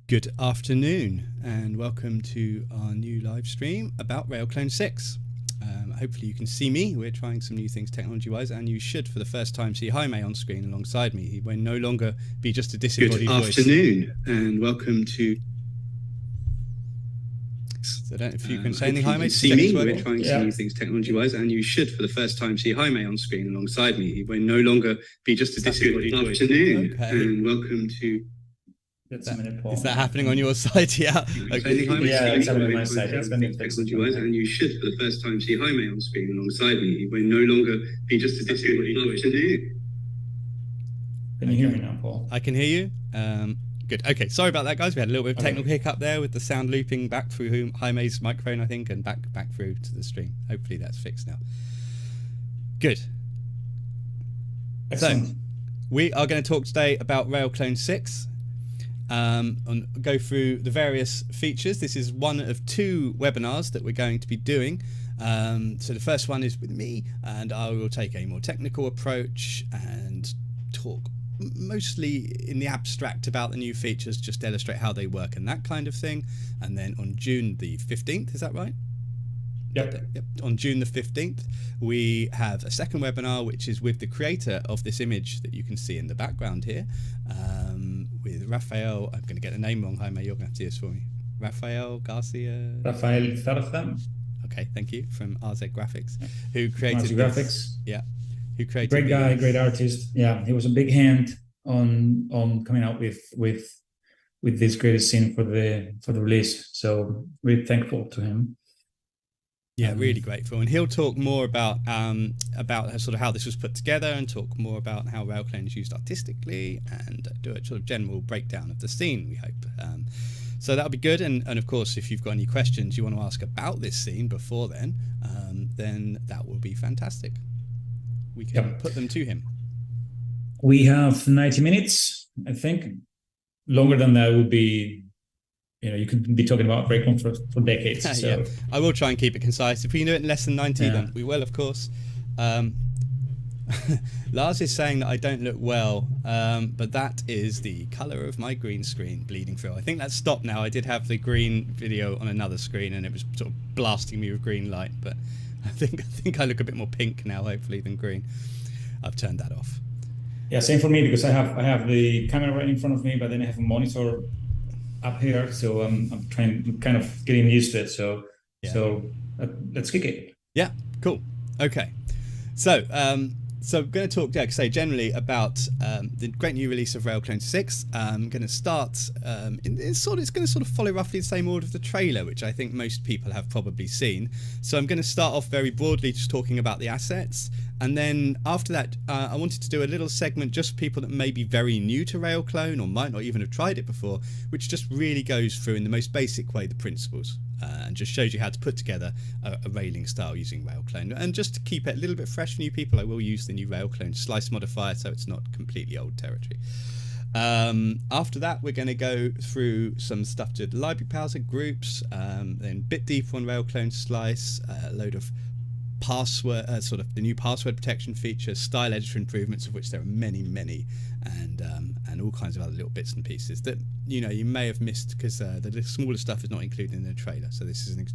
Good afternoon and welcome to our new live stream about RailClone 6. Hopefully you can see me. We're trying some new things technology-wise, and you should for the first time see Jaime on screen alongside me. He will no longer be just a disembodied voice. Good afternoon and welcome to... So I don't know if you can say anything, Jaime. See me. We're trying some new things technology-wise, and you should for the first time see Jaime on screen alongside me. He will no longer be just a disembodied voice. Good afternoon and welcome to... Is that happening on your side? Yeah. Okay. Yeah, it's happening on my side. It's been fixed. And you should, for the first time, see Jaime on screen alongside me. He will no longer be just a disembodied voice. Can you hear me now, Paul? I can hear you. Good. Okay. Sorry about that, guys. We had a little bit of technical hiccup there with the sound looping back through Jaime's microphone, I think, and back through to the stream. Hopefully that's fixed now. Good. Excellent. So we are going to talk today about RailClone 6. And go through the various features. This is one of two webinars that we're going to be doing. So the first one is with me, and I will take a more technical approach and talk mostly in the abstract about the new features, just to illustrate how they work and that kind of thing. And then on June the 15th, is that right? Yep. On June the 15th, we have a second webinar, which is with the creator of this image that you can see in the background here, with Rafael. I'm going to get the name wrong, Jaime. You're going to have to do this for me. Rafael Garcia. Rafael Zarza. Okay, thank you. From RZ Graphics, who created graphics. Yeah, who created. Great guy, great artist. Yeah, he was a big hand on coming out with this greatest scene for the release. So really thankful to him. Yeah, really grateful, and he'll talk more about sort of how this was put together, and talk more about how RailClone is used artistically, and do a sort of general breakdown of the scene, we hope. So that'll be good, and of course, if you've got any questions you want to ask about this scene before then that will be fantastic. We can put them to him. We have 90 minutes, I think. Longer than that would be... you could be talking about RailClone for decades. So. Yeah. I will try and keep it concise. If we can do it in less than 90, then we will, of course. Lars is saying that I don't look well, but that is the colour of my green screen bleeding through. I think that's stopped now. I did have the green video on another screen, and it was sort of blasting me with green light, but I think I look a bit more pink now, hopefully, than green. I've turned that off. Yeah, same for me, because I have the camera right in front of me, but then I have a monitor up here, so I'm kind of getting used to it. So let's kick it. Yeah, cool. Okay, so I'm going to talk, generally about the great new release of RailClone 6. I'm going to start. It's going to sort of follow roughly the same order of the trailer, which I think most people have probably seen. So I'm going to start off very broadly, just talking about the assets. And then after that, I wanted to do a little segment just for people that may be very new to RailClone or might not even have tried it before, which just really goes through in the most basic way the principles and just shows you how to put together a railing style using RailClone. And just to keep it a little bit fresh for new people, I will use the new RailClone slice modifier, so it's not completely old territory. After that, we're going to go through some stuff to the library browser groups, then a bit deeper on RailClone slice, a load of password, sort of the new password protection feature, style editor improvements, of which there are many, and all kinds of other little bits and pieces that you may have missed because the smaller stuff is not included in the trailer. So this is an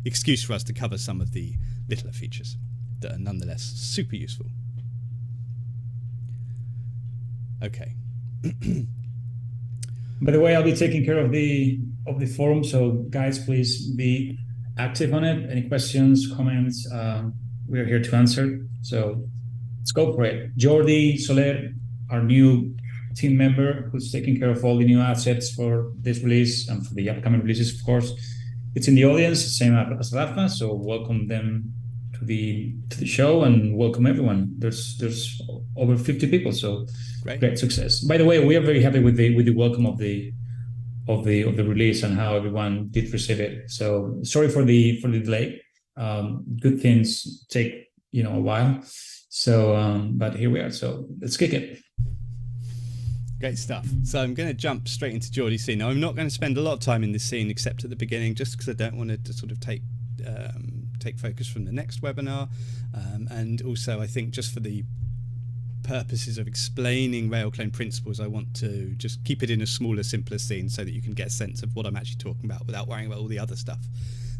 excuse for us to cover some of the littler features that are nonetheless super useful. Okay. By the way, I'll be taking care of the forum, so guys, please be active on it. Any questions, comments, we're here to answer. So let's go for it. Jordi Soler, our new team member, who's taking care of all the new assets for this release and for the upcoming releases, of course. It's in the audience, same as Rafa, so welcome them to the show and welcome everyone. There's over 50 people, so great success. By the way, we are very happy with the welcome of the release and how everyone did receive it. So sorry for the delay. Good things take a while. So but here we are. So let's kick it. Great stuff. So I'm going to jump straight into Jordi's scene. Now I'm not going to spend a lot of time in this scene except at the beginning, just because I don't want to sort of take take focus from the next webinar, and also I think just for the purposes of explaining RailClone principles, I want to just keep it in a smaller, simpler scene so that you can get a sense of what I'm actually talking about without worrying about all the other stuff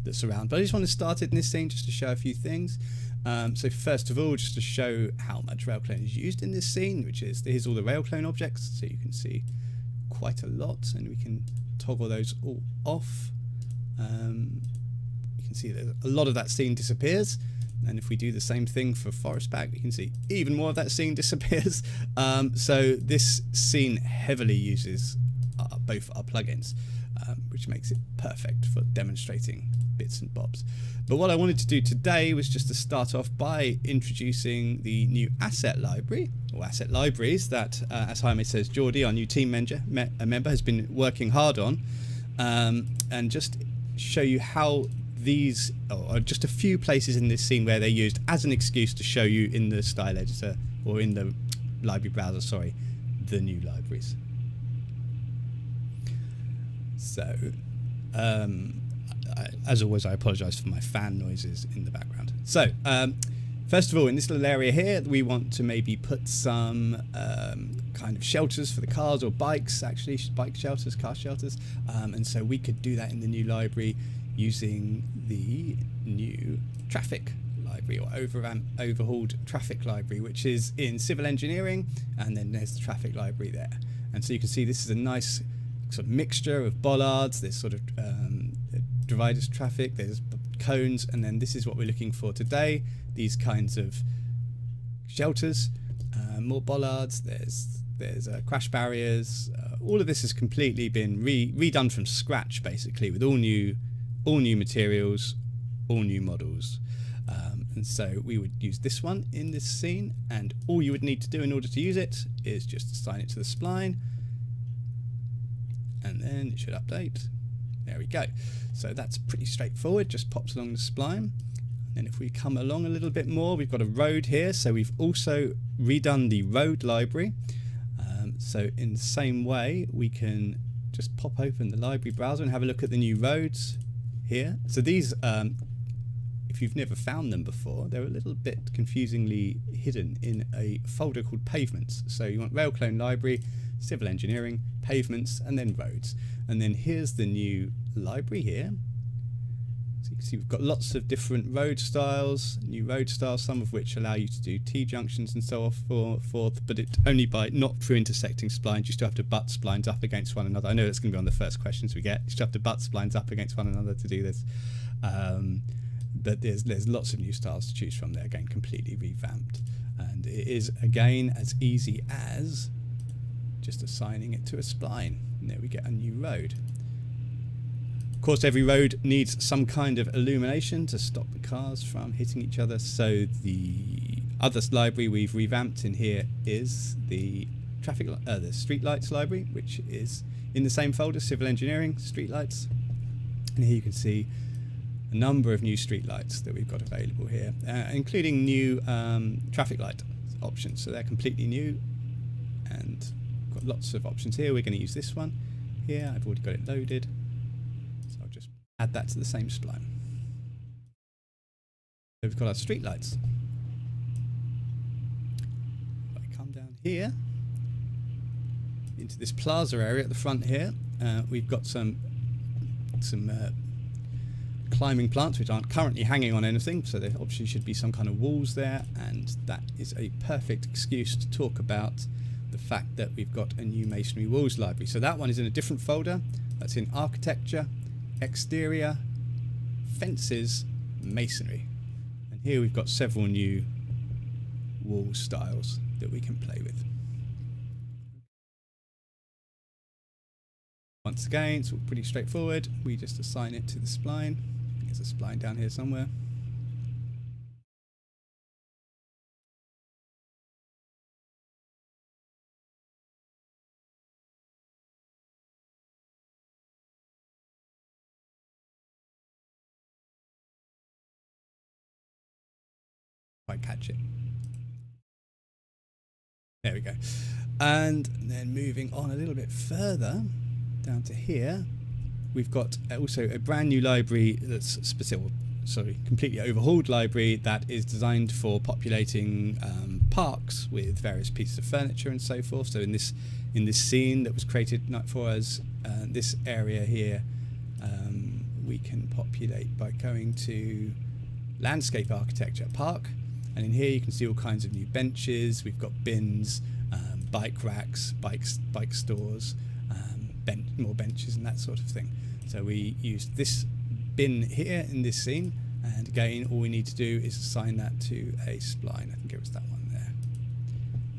that's around. But I just want to start it in this scene just to show a few things. So first of all, just to show how much RailClone is used in this scene, which is, here's all the RailClone objects, so you can see quite a lot, and we can toggle those all off. You can see that a lot of that scene disappears, and if we do the same thing for forest back, we can see even more of that scene disappears. So this scene heavily uses both our plugins, which makes it perfect for demonstrating bits and bobs. But what I wanted to do today was just to start off by introducing the new asset library, or asset libraries, that, as Jaime says, Jordi, our new team member, has been working hard on, and just show you how these are just a few places in this scene where they're used as an excuse to show you in the style editor, or in the library browser, sorry, the new libraries. So, as always, I apologise for my fan noises in the background. So, first of all, in this little area here, we want to maybe put some kind of shelters for the cars, or bikes, actually, bike shelters, car shelters. And so we could do that in the new library using the new traffic library, or overhauled traffic library, which is in civil engineering, and then there's the traffic library there. And so you can see this is a nice sort of mixture of bollards, there's sort of dividers traffic, there's cones, and then this is what we're looking for today, these kinds of shelters, more bollards, there's crash barriers. All of this has completely been redone from scratch, basically, with all new materials, all new models. And so we would use this one in this scene, and all you would need to do in order to use it is just assign it to the spline, and then it should update. There we go. So that's pretty straightforward, just pops along the spline. And then if we come along a little bit more, we've got a road here, so we've also redone the road library. So in the same way, we can just pop open the library browser and have a look at the new roads here. So these, if you've never found them before, they're a little bit confusingly hidden in a folder called pavements. So you want RailClone library, civil engineering, pavements, and then roads. And then here's the new library here. So you can see we've got lots of different road styles, new road styles, some of which allow you to do T-junctions and so forth, but it only by not through intersecting splines. You still have to butt splines up against one another. I know that's going to be on the first questions we get. You still have to butt splines up against one another to do this. But there's lots of new styles to choose from there, again, completely revamped. And it is, again, as easy as just assigning it to a spline. And there we get a new road. Of course, every road needs some kind of illumination to stop the cars from hitting each other. So the other library we've revamped in here is the the streetlights library, which is in the same folder, civil engineering, streetlights. And here you can see a number of new streetlights that we've got available here, including new traffic light options. So they're completely new, and got lots of options here. We're going to use this one here. I've already got it loaded, so I'll just add that to the same spline. So we've got our street lights. If I come down here into this plaza area at the front here, we've got some climbing plants which aren't currently hanging on anything, so there obviously should be some kind of walls there, and that is a perfect excuse to talk about the fact that we've got a new masonry walls library. So that one is in a different folder. That's in architecture, exterior, fences, masonry. And here we've got several new wall styles that we can play with. Once again, it's all pretty straightforward. We just assign it to the spline. There's a spline down here somewhere. If I catch it. There we go. And then moving on a little bit further down to here, we've got also a brand new library that's specific, completely overhauled library that is designed for populating parks with various pieces of furniture and so forth. So in this scene that was created for us, this area here, we can populate by going to landscape architecture park, and in here you can see all kinds of new benches. We've got bins, bike racks, bike stores, more benches and that sort of thing. So we used this bin here in this scene, and again all we need to do is assign that to a spline. I think it was that one there.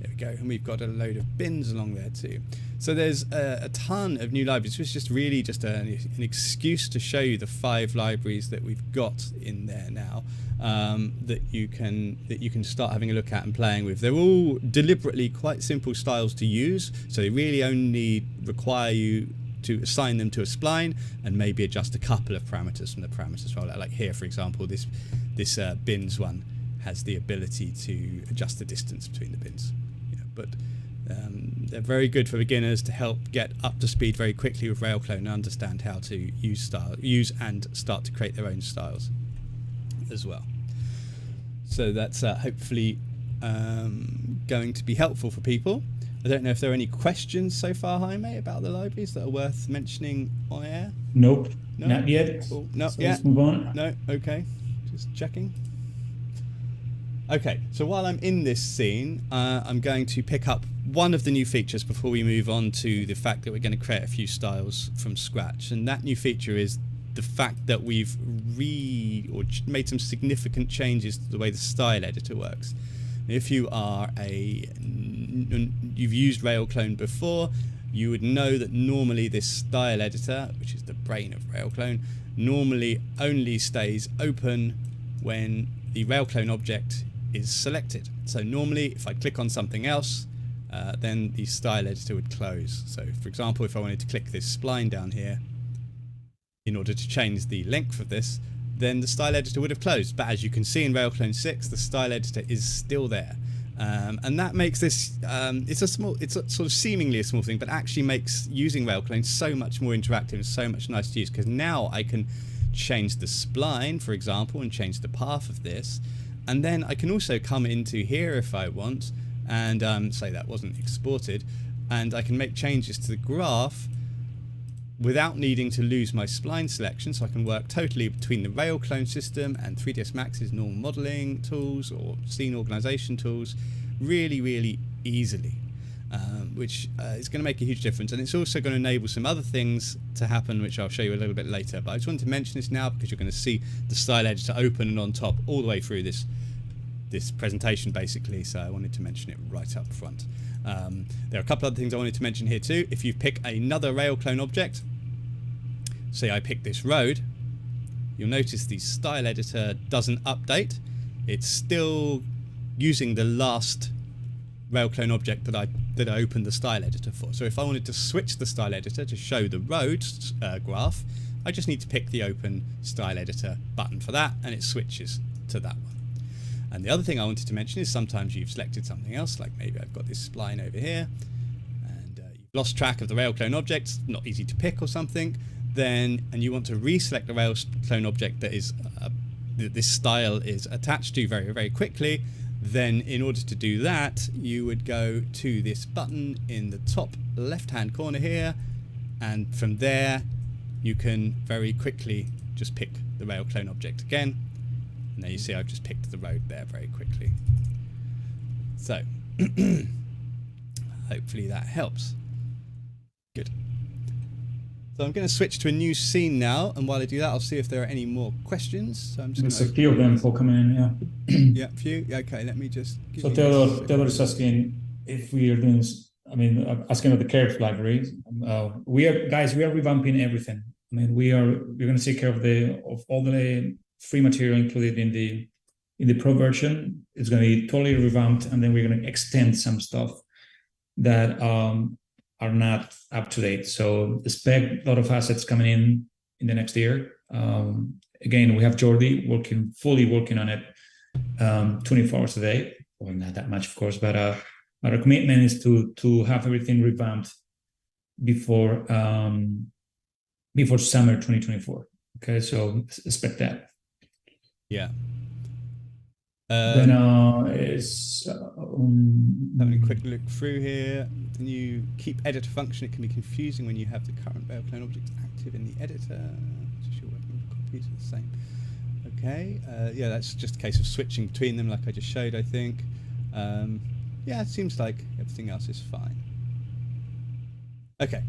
There we go, and we've got a load of bins along there too. So there's a ton of new libraries. It was just really just an excuse to show you the 5 libraries that we've got in there now, that you can start having a look at and playing with. They're all deliberately quite simple styles to use, so they really only require you to assign them to a spline and maybe adjust a couple of parameters from the parameters roller. Like here, for example, this bins one has the ability to adjust the distance between the bins. But they're very good for beginners to help get up to speed very quickly with RailClone and understand how to use and start to create their own styles as well. So that's hopefully going to be helpful for people. I don't know if there are any questions so far, Jaime, about the libraries that are worth mentioning on air. Nope, no? Not yet. Cool. No, so yeah. Let's move on. No, okay, just checking. Okay, so while I'm in this scene, I'm going to pick up one of the new features before we move on to the fact that we're going to create a few styles from scratch. And that new feature is the fact that we've made some significant changes to the way the style editor works. If you are you've used RailClone before, you would know that normally this style editor, which is the brain of RailClone, normally only stays open when the RailClone object is selected. So normally if I click on something else, then the style editor would close. So for example, if I wanted to click this spline down here in order to change the length of this, then the style editor would have closed. But as you can see in RailClone 6, the style editor is still there. And that makes this, it's a sort of seemingly a small thing, but actually makes using RailClone so much more interactive and so much nicer to use, because now I can change the spline, for example, and change the path of this. And then I can also come into here if I want and say that wasn't exported, and I can make changes to the graph without needing to lose my spline selection. So I can work totally between the RailClone system and 3ds Max's normal modeling tools or scene organization tools really, really easily, which is going to make a huge difference. And it's also going to enable some other things to happen, which I'll show you a little bit later. But I just wanted to mention this now because you're going to see the style editor open and on top all the way through this presentation basically, so I wanted to mention it right up front. There are a couple other things I wanted to mention here too. If you pick another RailClone object, say I pick this road, you'll notice the style editor doesn't update. It's still using the last RailClone object that I opened the style editor for. So if I wanted to switch the style editor to show the road graph, I just need to pick the open style editor button for that, and it switches to that one. And the other thing I wanted to mention is sometimes you've selected something else, like maybe I've got this spline over here, and you've lost track of the RailClone object, not easy to pick or something, and you want to reselect the RailClone object that is this style is attached to very, very quickly. Then in order to do that, you would go to this button in the top left-hand corner here, and from there you can very quickly just pick the RailClone object again. And there you see I've just picked the road there very quickly. So hopefully that helps. Good. So I'm going to switch to a new scene now, and while I do that, I'll see if there are any more questions. So I'm just There's a few of them for coming in, yeah. Yeah, a few. Okay, let me just. So Theodore is asking if we are doing. I mean, asking about the curves library. We are revamping everything. I mean, we're going to take care of all the free material included in the pro version. It's going to be totally revamped, and then we're going to extend some stuff that are not up to date. So expect a lot of assets coming in the next year. Again, we have Jordi fully working on it 24 hours a day. Well, not that much, of course, but our commitment is to have everything revamped before summer 2024. Okay, so expect that. Yeah. Then is having a quick look through here. The new keep editor function, it can be confusing when you have the current RailClone object active in the editor. Just your working with copies are the same. Okay, yeah, that's just a case of switching between them like I just showed, I think. Yeah, it seems like everything else is fine. Okay,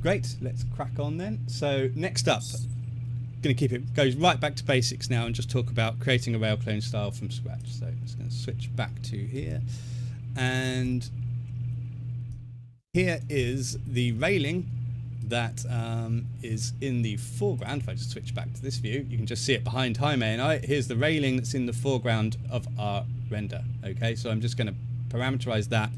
great, let's crack on then. So next up, going to keep it, goes right back to basics now and just talk about creating a RailClone style from scratch. So I'm just going to switch back to here, and here is the railing that is in the foreground. If I just switch back to this view, you can just see it behind Jaime and I. Here's the railing that's in the foreground of our render. Okay, so I'm just going to parameterize that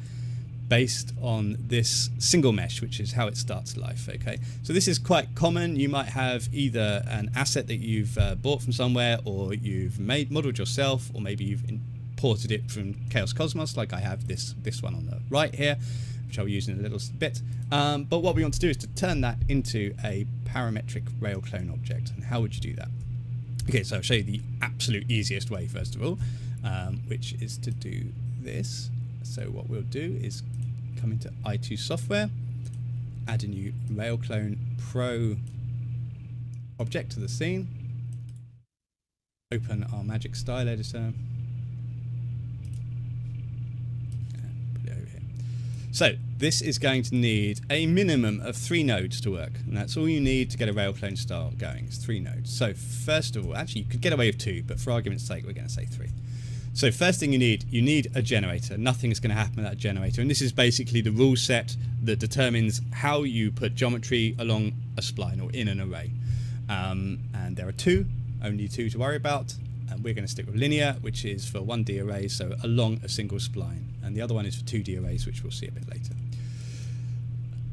based on this single mesh, which is how it starts life. Okay, so this is quite common. You might have either an asset that you've bought from somewhere, or you've modeled yourself, or maybe you've imported it from Chaos Cosmos, like I have this one on the right here, which I'll use in a little bit. But what we want to do is to turn that into a parametric RailClone object. And how would you do that? Okay, so I'll show you the absolute easiest way first of all, which is to do this. So what we'll do is come into iToo software, add a new RailClone Pro object to the scene, open our magic style editor, and put it over here. So this is going to need a minimum of 3 nodes to work, and that's all you need to get a RailClone style going, is 3 nodes. So first of all, actually you could get away with 2, but for argument's sake we're going to say 3. So first thing you need a generator. Nothing is going to happen without a generator, and this is basically the rule set that determines how you put geometry along a spline or in an array. And there are only two to worry about, and we're going to stick with linear, which is for 1D arrays, so along a single spline, and the other one is for 2D arrays, which we'll see a bit later.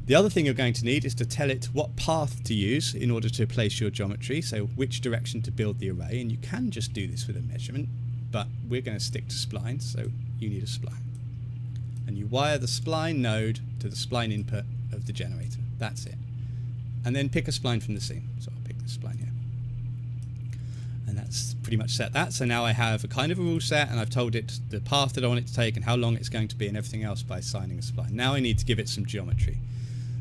The other thing you're going to need is to tell it what path to use in order to place your geometry, so which direction to build the array, and you can just do this with a measurement, but we're going to stick to splines, so you need a spline. And you wire the spline node to the spline input of the generator. That's it. And then pick a spline from the scene. So I'll pick this spline here. And that's pretty much set that. So now I have a kind of a rule set, and I've told it the path that I want it to take and how long it's going to be and everything else by assigning a spline. Now I need to give it some geometry.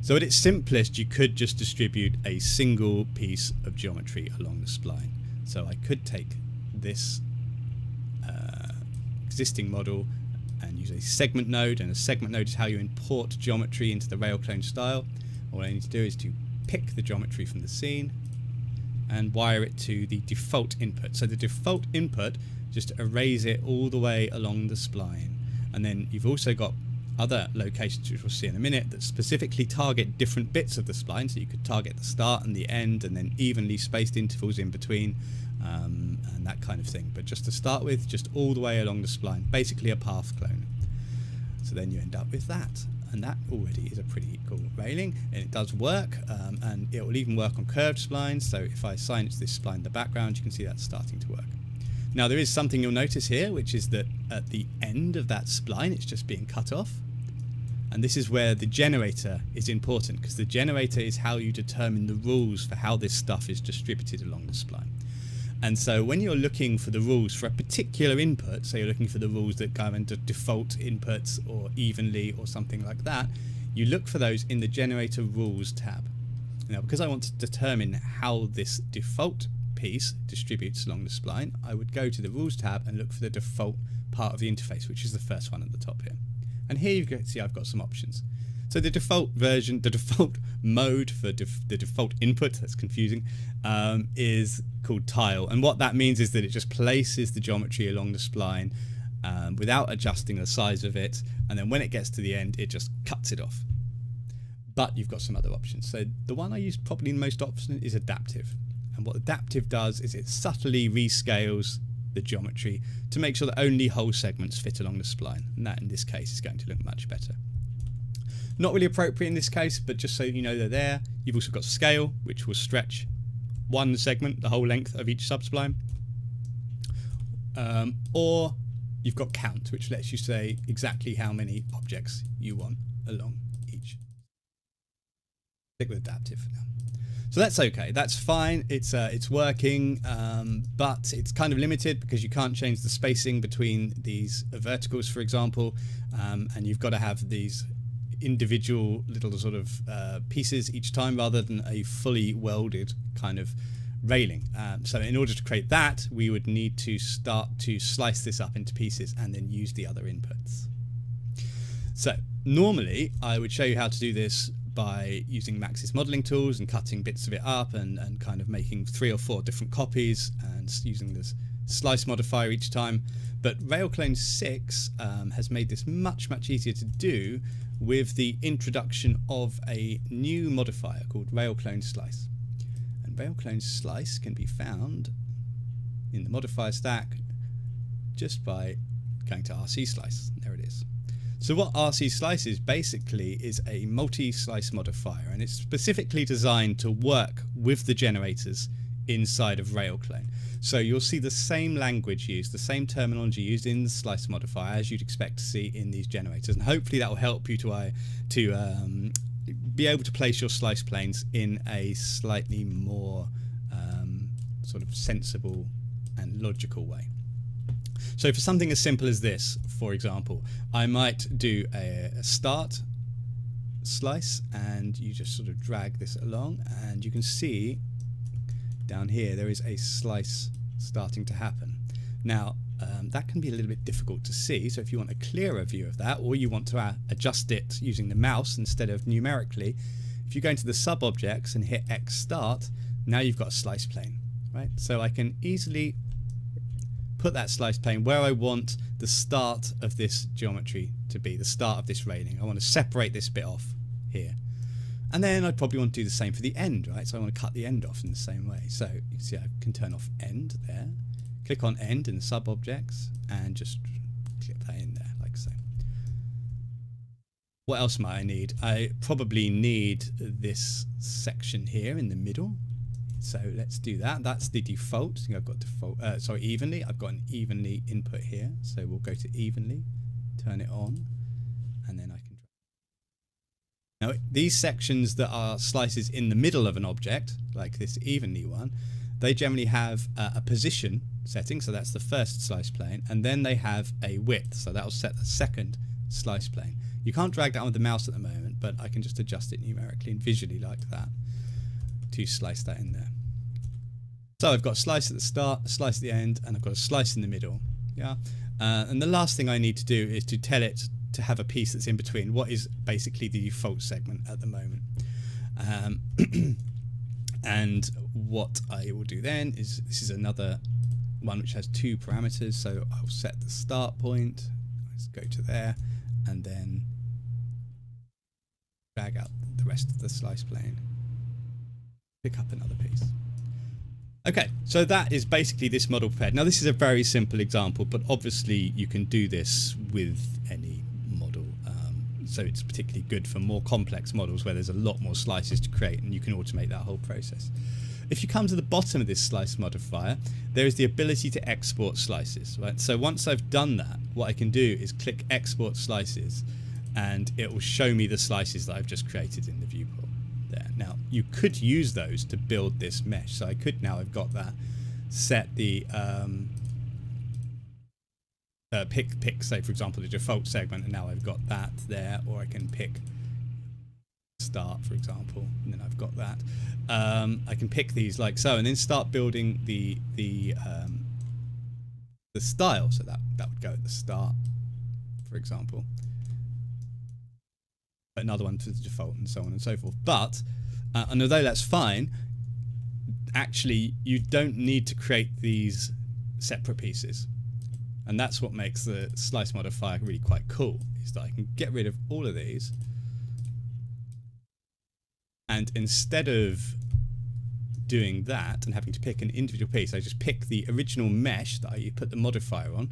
So at its simplest, you could just distribute a single piece of geometry along the spline. So I could take this existing model and use a segment node, and a segment node is how you import geometry into the RailClone style. All I need to do is to pick the geometry from the scene and wire it to the default input. So the default input, just erase it all the way along the spline, and then you've also got other locations, which we'll see in a minute, that specifically target different bits of the spline. So you could target the start and the end, and then evenly spaced intervals in between, and that kind of thing. But just to start with, just all the way along the spline, basically a path clone. So then you end up with that, and that already is a pretty cool railing, and it does work, and it will even work on curved splines. So if I assign it to this spline in the background, you can see that's starting to work. Now there is something you'll notice here, which is that at the end of that spline it's just being cut off, and this is where the generator is important, because the generator is how you determine the rules for how this stuff is distributed along the spline. And so when you're looking for the rules for a particular input, so you're looking for the rules that go into default inputs or evenly or something like that, you look for those in the generator rules tab. Now because I want to determine how this default piece distributes along the spline, I would go to the rules tab and look for the default part of the interface, which is the first one at the top here. And here you can see I've got some options. So the default version, the default mode for the default input, that's confusing, is called tile. And what that means is that it just places the geometry along the spline without adjusting the size of it. And then when it gets to the end, it just cuts it off. But you've got some other options. So the one I use probably most often is adaptive. And what adaptive does is it subtly rescales the geometry to make sure that only whole segments fit along the spline. And that in this case is going to look much better. Not really appropriate in this case, but just so you know they're there. You've also got scale, which will stretch one segment, the whole length of each subspline. Or you've got count, which lets you say exactly how many objects you want along each. Stick with adaptive for now. So that's okay, that's fine, it's working, but it's kind of limited because you can't change the spacing between these verticals, for example, and you've got to have these individual little sort of pieces each time rather than a fully welded kind of railing. So in order to create that, we would need to start to slice this up into pieces and then use the other inputs. So normally I would show you how to do this by using Max's modeling tools and cutting bits of it up and kind of making 3 or 4 different copies and using this slice modifier each time. But RailClone 6 has made this much easier to do with the introduction of a new modifier called RailClone Slice. And RailClone Slice can be found in the modifier stack just by going to RC Slice. There it is. So what RC Slice is basically is a multi-slice modifier, and it's specifically designed to work with the generators inside of RailClone. So you'll see the same language used, the same terminology used in the slice modifier as you'd expect to see in these generators, and hopefully that will help you to be able to place your slice planes in a slightly more sort of sensible and logical way. So for something as simple as this, for example, I might do a start slice, and you just sort of drag this along, and you can see down here there is a slice starting to happen. Now that can be a little bit difficult to see, so if you want a clearer view of that, or you want to adjust it using the mouse instead of numerically, if you go into the sub objects and hit X start, now you've got a slice plane, right? So I can easily put that slice plane where I want the start of this geometry to be, the start of this railing. I want to separate this bit off here. And then I'd probably want to do the same for the end, right? So I want to cut the end off in the same way. So you see I can turn off end there, click on end in the sub objects, and just clip that in there like so. What else might I need? I probably need this section here in the middle. So let's do that. That's the default. I think I've got default, sorry, evenly. I've got an evenly input here. So we'll go to evenly, turn it on, and then I can. Now these sections that are slices in the middle of an object, like this evenly one, they generally have a position setting. So that's the first slice plane, and then they have a width. So that will set the second slice plane. You can't drag that on with the mouse at the moment, but I can just adjust it numerically and visually like that to slice that in there. So I've got a slice at the start, a slice at the end, and I've got a slice in the middle. Yeah, and the last thing I need to do is to tell it to have a piece that's in between what is basically the default segment at the moment. And what I will do then is, this is another one which has 2 parameters, so I'll set the start point. Let's go to there, and then drag out the rest of the slice plane. Pick up another piece. Okay, so that is basically this model prepared. Now this is a very simple example, but obviously you can do this with any model. So it's particularly good for more complex models where there's a lot more slices to create, and you can automate that whole process. If you come to the bottom of this slice modifier, there is the ability to export slices, right? So once I've done that, what I can do is click export slices, and it will show me the slices that I've just created in the viewport there. Now you could use those to build this mesh. So I could, now I've got that, set the pick say for example the default segment, and now I've got that there, or I can pick start for example, and then I've got that. I can pick these like so, and then start building the style. So that would go at the start, for example. Another one for the default, and so on and so forth. But and although that's fine, actually you don't need to create these separate pieces, and that's what makes the slice modifier really quite cool, is that I can get rid of all of these, and instead of doing that and having to pick an individual piece, I just pick the original mesh that I put the modifier on,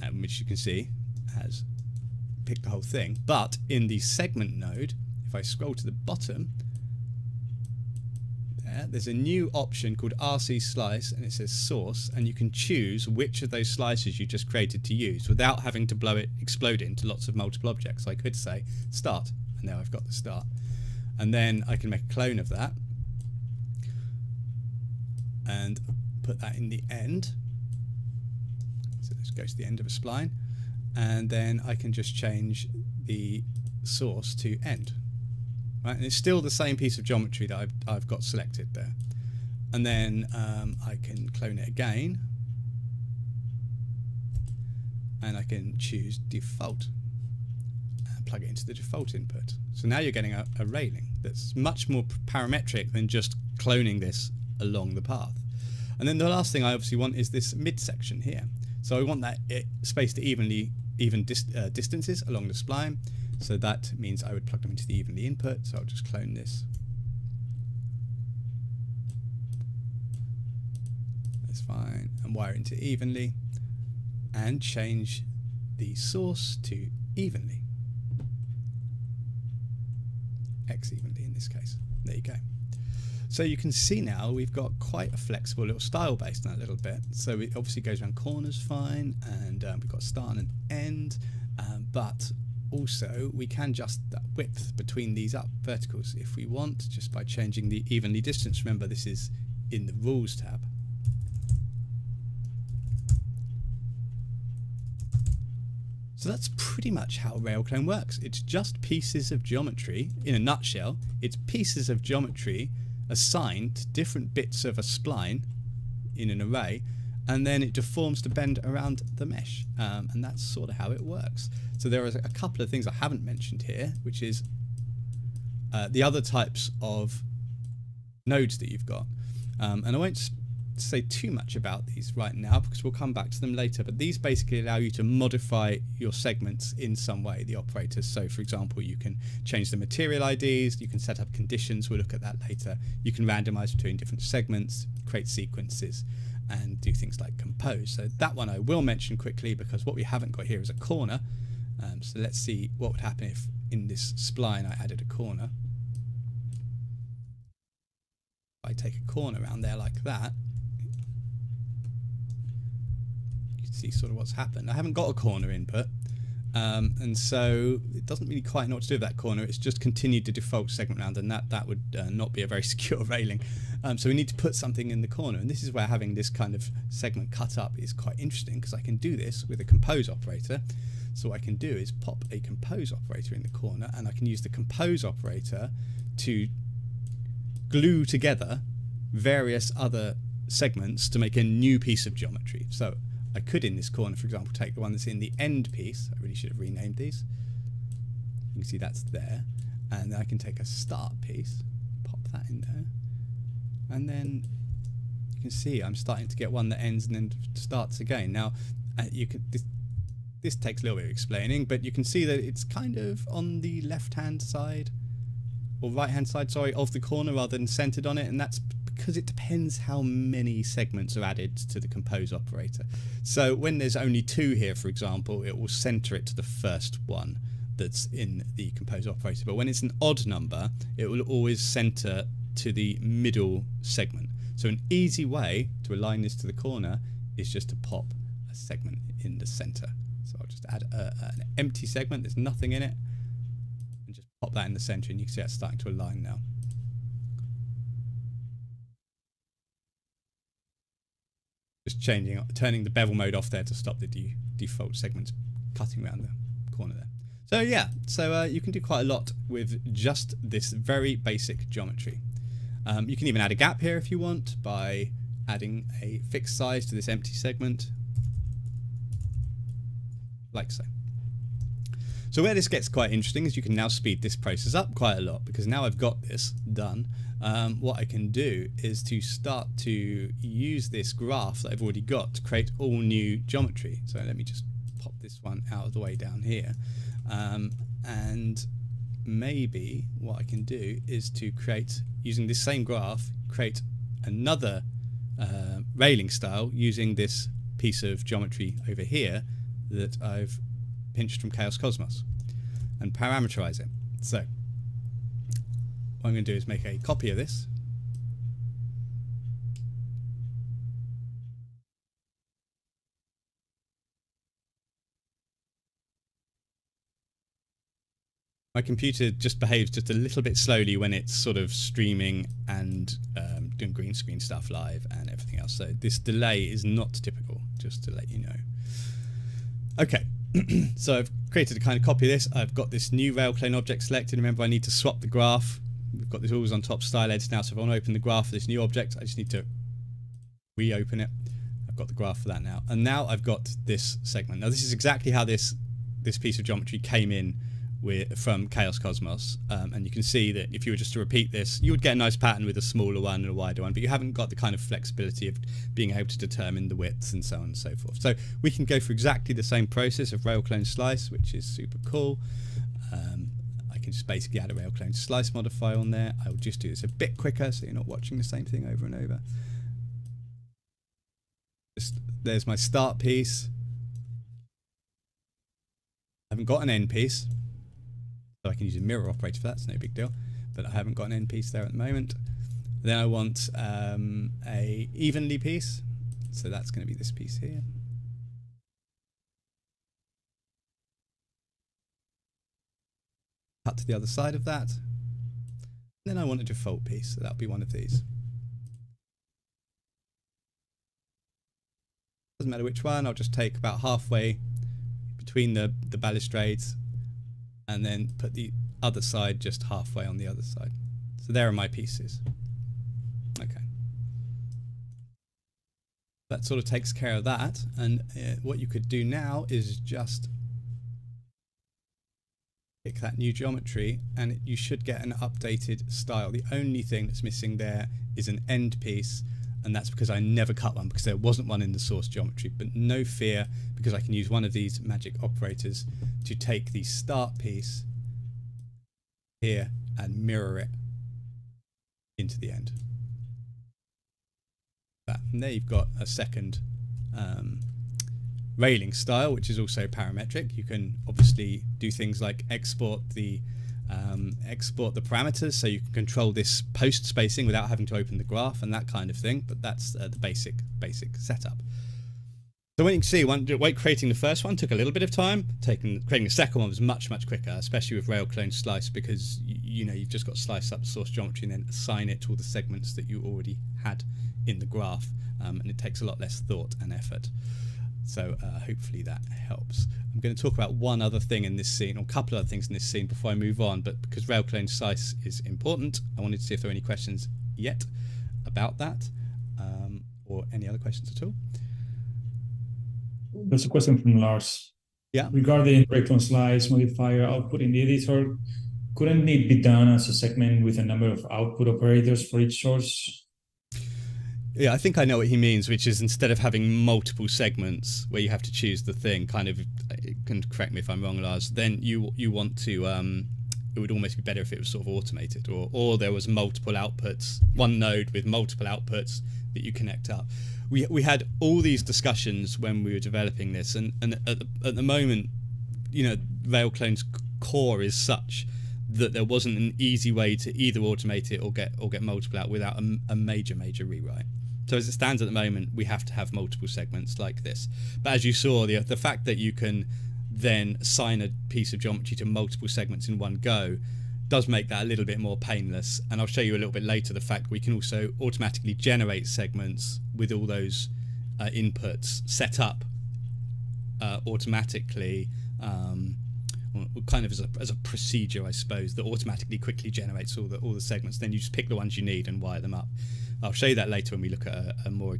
and which you can see has picked the whole thing. But in the segment node, if I scroll to the bottom there, there's a new option called RC Slice, and it says source, and you can choose which of those slices you just created to use without having to explode it into lots of multiple objects. So I could say start, and now I've got the start. And then I can make a clone of that and put that in the end. So this goes to the end of a spline, and then I can just change the source to end. Right, and it's still the same piece of geometry that I've got selected there. And then I can clone it again, and I can choose default and plug it into the default input. So now you're getting a railing that's much more parametric than just cloning this along the path. And then the last thing I obviously want is this midsection here. So I want that spaced to even distances along the spline. So that means I would plug them into the evenly input. So I'll just clone this. That's fine. And wire into evenly. And change the source to evenly. X evenly in this case. There you go. So you can see now we've got quite a flexible little style based on that little bit. So it obviously goes around corners fine, and we've got a start and an end, but also we can adjust that width between these up verticals if we want, just by changing the evenly distance. Remember, this is in the rules tab. So that's pretty much how RailClone works. It's just pieces of geometry. In a nutshell, it's pieces of geometry assigned to different bits of a spline in an array, and then it deforms to bend around the mesh. And that's sort of how it works. So there are a couple of things I haven't mentioned here, which is the other types of nodes that you've got. And I won't say too much about these right now because we'll come back to them later, but these basically allow you to modify your segments in some way, the operators. So for example, you can change the material IDs, you can set up conditions, we'll look at that later, you can randomize between different segments, create sequences, and do things like compose. So that one I will mention quickly because what we haven't got here is a corner. So let's see what would happen if in this spline I added a corner. If I take a corner around there like that, see sort of what's happened. I haven't got a corner input, and so it doesn't really quite know what to do with that corner. It's just continued the default segment round, and that would not be a very secure railing. So we need to put something in the corner, and this is where having this kind of segment cut up is quite interesting, because I can do this with a compose operator. So what I can do is pop a compose operator in the corner, and I can use the compose operator to glue together various other segments to make a new piece of geometry. So I could, in this corner, for example, take the one that's in the end piece. I really should have renamed these. You can see that's there. And then I can take a start piece, pop that in there. And then you can see I'm starting to get one that ends and then starts again. Now, you can this takes a little bit of explaining, but you can see that it's kind of on the left-hand side, or right-hand side, sorry, of the corner rather than centered on it, and that's because it depends how many segments are added to the compose operator. So when there's only 2 here, for example, it will center it to the first one that's in the compose operator. But when it's an odd number, it will always center to the middle segment. So an easy way to align this to the corner is just to pop a segment in the center. So I'll just add an empty segment, there's nothing in it, and just pop that in the center, and you can see it's starting to align now. Just turning the bevel mode off there to stop the default segments cutting around the corner there. So yeah, so you can do quite a lot with just this very basic geometry. You can even add a gap here if you want by adding a fixed size to this empty segment, like so. So where this gets quite interesting is you can now speed this process up quite a lot, because now I've got this done. What I can do is to start to use this graph that I've already got to create all new geometry. So let me just pop this one out of the way down here. And maybe what I can do is to create, using this same graph, create another railing style using this piece of geometry over here that I've pinched from Chaos Cosmos, and parameterize it. So what I'm going to do is make a copy of this, My computer just behaves just a little bit slowly when it's sort of streaming and doing green screen stuff live and everything else. So this delay is not typical, just to let you know. Okay, so I've created a kind of copy of this. I've got this new RailClone object selected. Remember, I need to swap the graph. We've got this always on top style edits now. So if I want to open the graph for this new object, I just need to reopen it. I've got the graph for that now. And now I've got this segment. Now this is exactly how this piece of geometry came in from Chaos Cosmos, and you can see that if you were just to repeat this, you would get a nice pattern with a smaller one and a wider one, but you haven't got the kind of flexibility of being able to determine the widths and so on and so forth. So we can go through exactly the same process of RailClone slice, which is super cool. I can just basically add a RailClone slice modifier on there. I will just do this a bit quicker so you're not watching the same thing over and over. There's my start piece. I haven't got an end piece. So I can use a mirror operator for that, it's no big deal. But I haven't got an end piece there at the moment. Then I want a evenly piece. So that's going to be this piece here. Cut to the other side of that. And then I want a default piece, so that'll be one of these. Doesn't matter which one, I'll just take about halfway between the balustrades, and then put the other side just halfway on the other side. So there are my pieces. Okay. That sort of takes care of that. And what you could do now is just pick that new geometry and you should get an updated style. The only thing that's missing there is an end piece, and that's because I never cut one because there wasn't one in the source geometry. But no fear, because I can use one of these magic operators to take the start piece here and mirror it into the end. And there you've got a second railing style, which is also parametric. You can obviously do things like export the parameters, so you can control this post spacing without having to open the graph and that kind of thing. But that's the basic setup. So when you can see, creating the first one took a little bit of time. Creating the second one was much quicker, especially with RailClone slice, because you've just got to slice up the source geometry and then assign it to all the segments that you already had in the graph, and it takes a lot less thought and effort. So hopefully that helps. I'm going to talk about one other thing in this scene, or a couple of other things in this scene before I move on, but because RailClone slice is important, I wanted to see if there are any questions yet about that, or any other questions at all. There's a question from Lars. Yeah. Regarding RailClone slice modifier output in the editor, couldn't it be done as a segment with a number of output operators for each source? Yeah, I think I know what he means, which is instead of having multiple segments where you have to choose the thing, kind of, you can correct me if I'm wrong, Lars, then you want to, it would almost be better if it was sort of automated, or there was multiple outputs, one node with multiple outputs that you connect up. We had all these discussions when we were developing this, and at the moment, RailClone's core is such that there wasn't an easy way to either automate it or get multiple out without a major rewrite. So as it stands at the moment, we have to have multiple segments like this. But as you saw, the fact that you can then assign a piece of geometry to multiple segments in one go does make that a little bit more painless. And I'll show you a little bit later the fact we can also automatically generate segments with all those inputs set up automatically, kind of as a procedure, I suppose, that automatically quickly generates all the segments. Then you just pick the ones you need and wire them up. I'll show you that later when we look at a more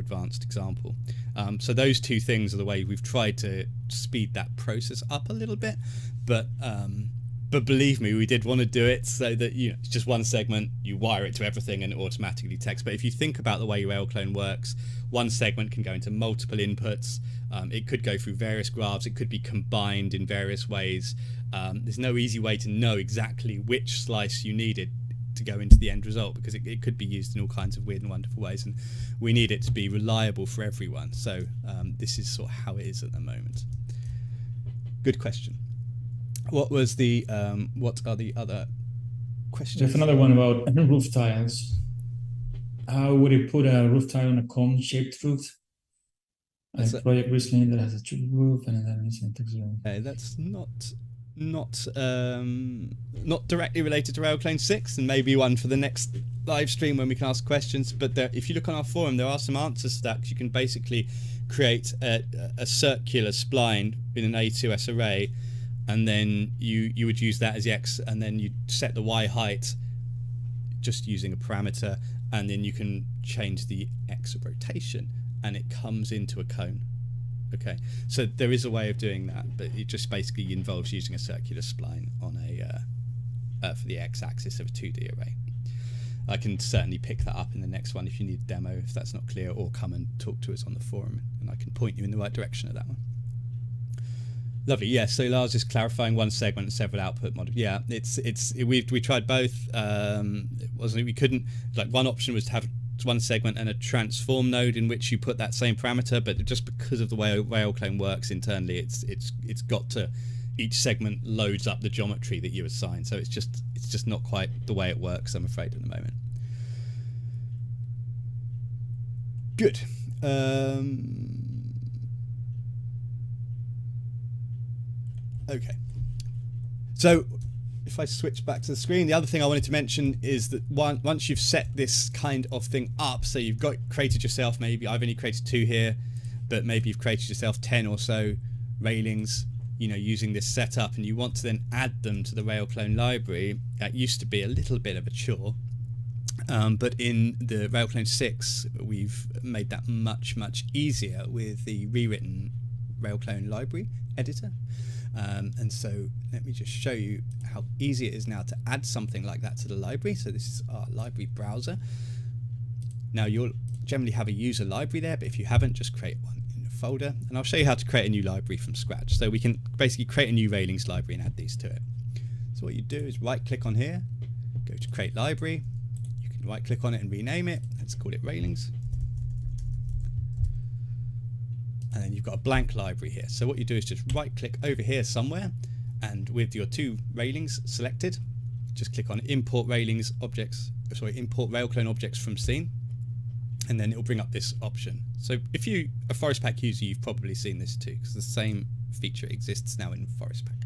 advanced example. So those two things are the way we've tried to speed that process up a little bit, but believe me, we did want to do it so that it's just one segment, you wire it to everything and it automatically detects. But if you think about the way RailClone works, one segment can go into multiple inputs. It could go through various graphs. It could be combined in various ways. There's no easy way to know exactly which slice you needed to go into the end result, because it could be used in all kinds of weird and wonderful ways, and we need it to be reliable for everyone. So this is sort of how it is at the moment. Good question. What are the other questions? There's another one about roof tiles. How would you put a roof tile on a cone-shaped roof? A project recently that has a true roof and then missing texture. Okay, that's not not directly related to RailClone 6, and maybe one for the next live stream when we can ask questions. But if you look on our forum, there are some answers to that, because you can basically create a circular spline in an A2S array, and then you would use that as the X, and then you set the Y height just using a parameter, and then you can change the X rotation, and it comes into a cone. Okay, so there is a way of doing that, but it just basically involves using a circular spline on a for the X-axis of a 2D array. I can certainly pick that up in the next one if you need a demo, if that's not clear, or come and talk to us on the forum, and I can point you in the right direction of that one. Lovely. Yeah, so Lars is clarifying one segment and several output models. Yeah, we tried both. It wasn't, we couldn't, like, one option was to have one segment and a transform node in which you put that same parameter, but just because of the way RailClone works internally, it's got to, each segment loads up the geometry that you assign, so it's just not quite the way it works, I'm afraid, at the moment. Good. Okay, so if I switch back to the screen, the other thing I wanted to mention is that once you've set this kind of thing up, so you've created yourself, maybe I've only created 2 here, but maybe you've created yourself 10 or so railings, you know, using this setup, and you want to then add them to the RailClone library. That used to be a little bit of a chore, but in the RailClone 6 we've made that much easier with the rewritten RailClone library editor. And so let me just show you how easy it is now to add something like that to the library. So this is our library browser. Now you'll generally have a user library there, but if you haven't, just create one in a folder, and I'll show you how to create a new library from scratch. So we can basically create a new railings library and add these to it. So what you do is right click on here, go to create library, you can right click on it and rename it. Let's call it railings. And then you've got a blank library here. So what you do is just right click over here somewhere, and with your 2 railings selected, just click on import railings objects, sorry, import RailClone objects from scene, and then it'll bring up this option. So if you a Forest Pack user, you've probably seen this too, because the same feature exists now in Forest Pack.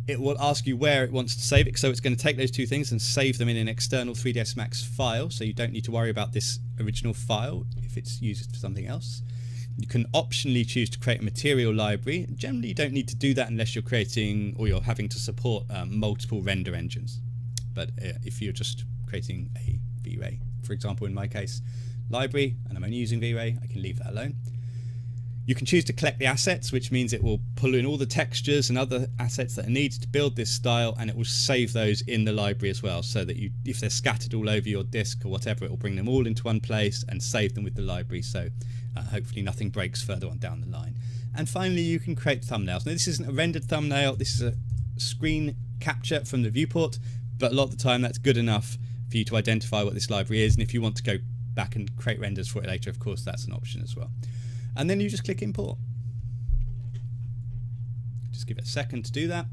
It will ask you where it wants to save it, so it's going to take those 2 things and save them in an external 3ds Max file, so you don't need to worry about this original file if it's used for something else. You can optionally choose to create a material library. Generally you don't need to do that unless you're creating or you're having to support multiple render engines, but if you're just creating a V-Ray, for example in my case, library, and I'm only using V-Ray, I can leave that alone. You can choose to collect the assets, which means it will pull in all the textures and other assets that are needed to build this style, and it will save those in the library as well, so that if they're scattered all over your disk or whatever, it will bring them all into one place and save them with the library, so hopefully nothing breaks further on down the line. And finally, you can create thumbnails. Now this isn't a rendered thumbnail, this is a screen capture from the viewport, but a lot of the time that's good enough for you to identify what this library is, and if you want to go back and create renders for it later, of course that's an option as well. And then you just click import. Just give it a second to do that.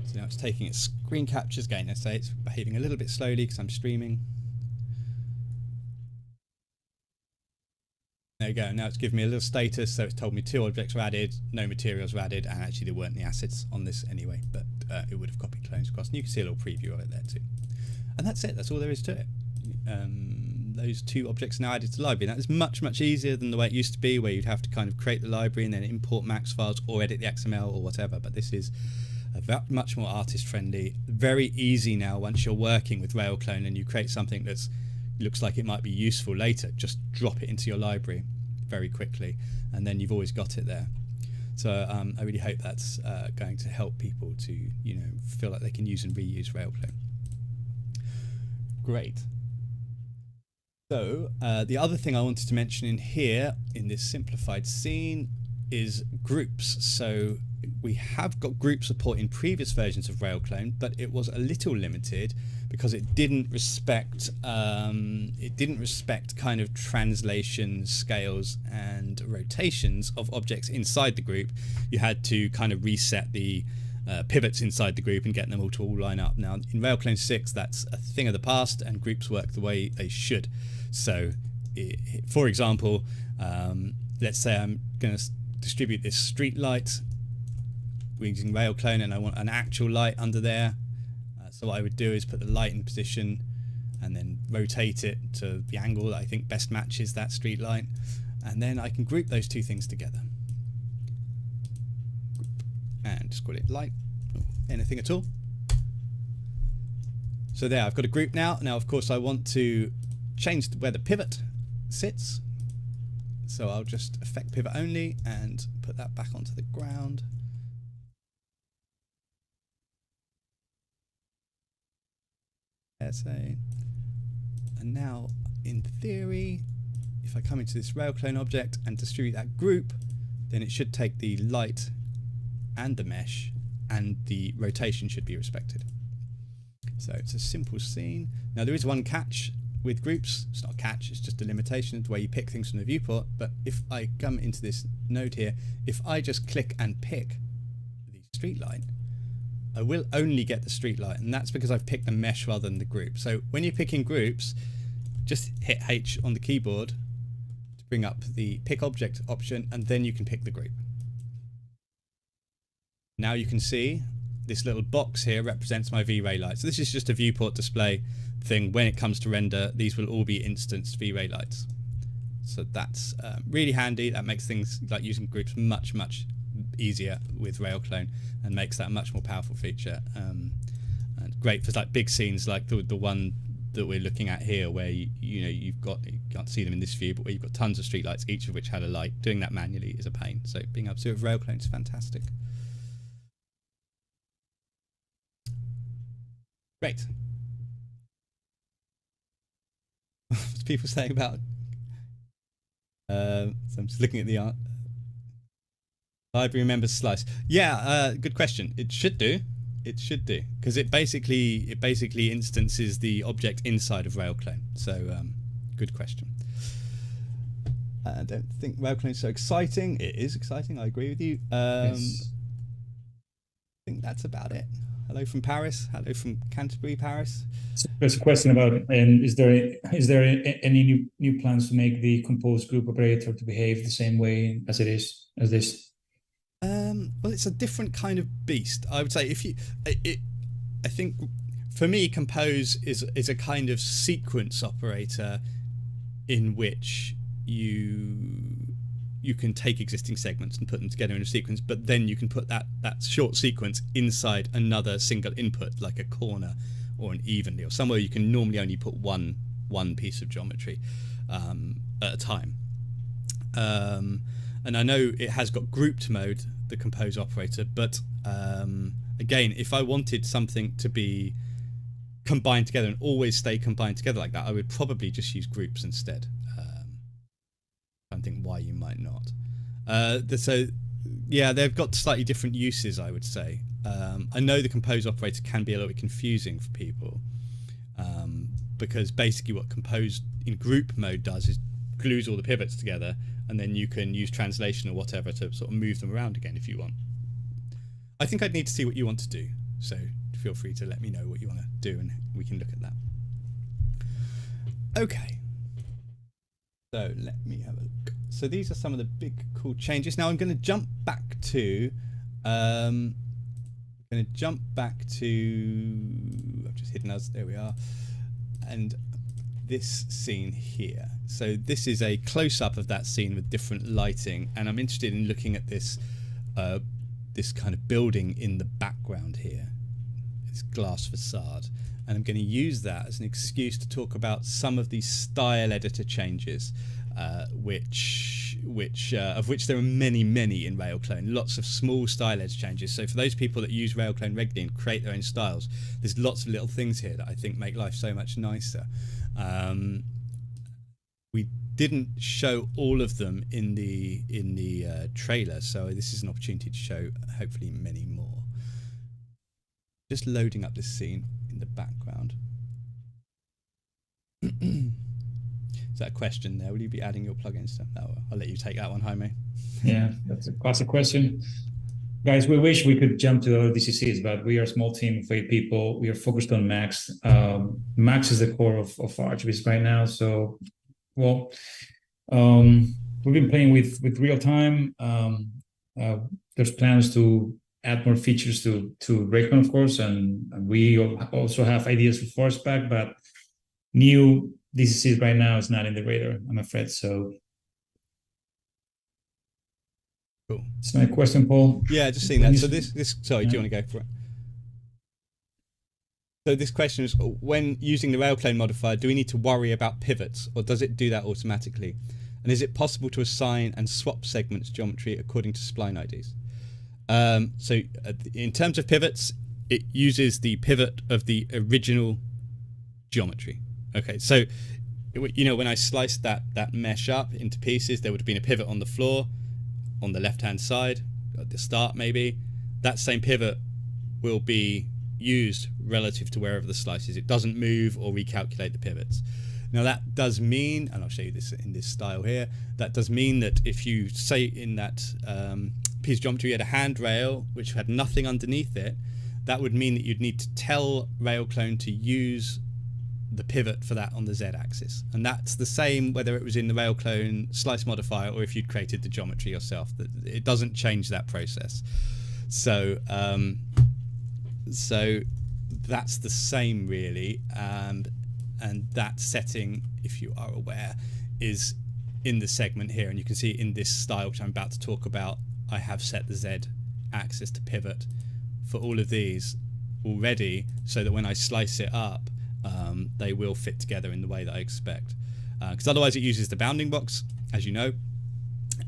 So now it's taking its screen captures again. Let's say it's behaving a little bit slowly because I'm streaming. There you go, now it's given me a little status, so it's told me 2 objects were added, no materials were added, and actually there weren't any assets on this anyway, but it would have copied clones across, and you can see a little preview of it there too. And that's it, that's all there is to it. Those 2 objects are now added to the library. That is much easier than the way it used to be, where you'd have to kind of create the library and then import max files or edit the XML or whatever, but this is much more artist friendly, very easy now once you're working with RailClone and you create something that's looks like it might be useful later, just drop it into your library very quickly, and then you've always got it there. So I really hope that's going to help people to, you know, feel like they can use and reuse RailClone. Great. So the other thing I wanted to mention in here in this simplified scene is groups. So we have got group support in previous versions of RailClone, but it was a little limited because it didn't respect kind of translations, scales and rotations of objects inside the group. You had to kind of reset the pivots inside the group and getting them all to all line up. Now in RailClone 6 that's a thing of the past, and groups work the way they should. So for example, let's say I'm going to distribute this street light using RailClone, and I want an actual light under there. So what I would do is put the light in position and then rotate it to the angle that I think best matches that street light, and then I can group those two things together. And just call it light, or anything at all. So there, I've got a group now. Now, of course, I want to change where the pivot sits. So I'll just effect pivot only and put that back onto the ground. SA. And now, in theory, if I come into this RailClone object and distribute that group, then it should take the light and the mesh, and the rotation should be respected. So it's a simple scene. Now there is one catch with groups. It's not a catch, it's just a limitation of the way you pick things from the viewport. But if I come into this node here, if I just click and pick the street light, I will only get the street light, and that's because I've picked the mesh rather than the group. So when you're picking groups, just hit H on the keyboard to bring up the pick object option, and then you can pick the group. Now you can see this little box here represents my V-Ray light. So this is just a viewport display thing. When it comes to render, these will all be instanced V-Ray lights. So that's really handy. That makes things like using groups much, much easier with RailClone, and makes that a much more powerful feature. And great for like big scenes like the one that we're looking at here, where you can't see them in this view, but where you've got tons of streetlights, each of which had a light. Doing that manually is a pain. So being able to do it with RailClone is fantastic. Great. What's people saying about? So I'm just looking at the art. Library remembers slice. Yeah, good question. It should do. It should do, because it basically instances the object inside of RailClone. So good question. I don't think RailClone is so exciting. It is exciting. I agree with you. Yes. I think that's about it. Hello from Paris. Hello from Canterbury, Paris. So there's a question about, is there any new plans to make the compose group operator to behave the same way as this? Well, it's a different kind of beast. I would say I think for me, compose is a kind of sequence operator in which you can take existing segments and put them together in a sequence, but then you can put that short sequence inside another single input, like a corner or an evenly, or somewhere you can normally only put one piece of geometry at a time. And I know it has got grouped mode, the compose operator, but again, if I wanted something to be combined together and always stay combined together like that, I would probably just use groups instead. I don't think why you might not. So yeah, they've got slightly different uses, I would say. I know the compose operator can be a little bit confusing for people, because basically what compose in group mode does is glues all the pivots together, and then you can use translation or whatever to sort of move them around again if you want. I think I'd need to see what you want to do, so feel free to let me know what you want to do and we can look at that. Okay. So let me have a look. So these are some of the big cool changes. Now I'm going to jump back to I've just hidden us, there we are, and this scene here. So this is a close-up of that scene with different lighting, and I'm interested in looking at this this kind of building in the background here, this glass facade, and I'm going to use that as an excuse to talk about some of these style editor changes, of which there are many in RailClone. Lots of small style editor changes. So for those people that use RailClone regularly and create their own styles, there's lots of little things here that I think make life so much nicer. We didn't show all of them in the trailer, so this is an opportunity to show hopefully many more. Just loading up this scene in the background. Is that a question there? Will you be adding your plugins to? Oh, I'll let you take that one, Jaime. Yeah, that's a classic question. Guys, we wish we could jump to other DCCs, but we are a small team of 8 people. We are focused on Max. Max is the core of RGBs right now. So, well, we've been playing with real time. There's plans to add more features to RailClone, of course, and we also have ideas for Forceback, but new DCCs right now is not in the radar, I'm afraid. So. Cool. It's my question, Paul. Yeah, just seeing that. So this sorry, do you want to go for it? So this question is, when using the RailClone modifier, do we need to worry about pivots, or does it do that automatically? And is it possible to assign and swap segments geometry according to spline IDs? So in terms of pivots, it uses the pivot of the original geometry. Okay, so you know, when I sliced that mesh up into pieces, there would have been a pivot on the floor, on the left hand side at the start. Maybe that same pivot will be used relative to wherever the slice is. It doesn't move or recalculate the pivots. Now that does mean, and I'll show you this in this style here, that does mean that if you say in that piece of geometry you had a handrail which had nothing underneath it, that would mean that you'd need to tell RailClone to use the pivot for that on the z-axis, and that's the same whether it was in the RailClone slice modifier or if you'd created the geometry yourself. It doesn't change that process. So so that's the same really, and that setting, if you are aware, is in the segment here, and you can see in this style which I'm about to talk about, I have set the z-axis to pivot for all of these already, so that when I slice it up, they will fit together in the way that I expect, because otherwise it uses the bounding box, as you know,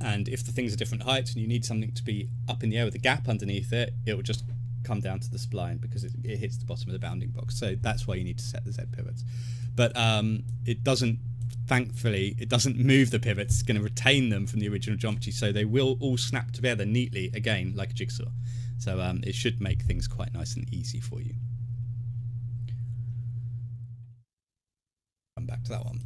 and if the thing's a different height and you need something to be up in the air with a gap underneath it, it will just come down to the spline because it hits the bottom of the bounding box. So that's why you need to set the Z pivots. But it doesn't, thankfully, it doesn't move the pivots. It's going to retain them from the original geometry, so they will all snap together neatly again like a jigsaw. So it should make things quite nice and easy for you. Come back to that one.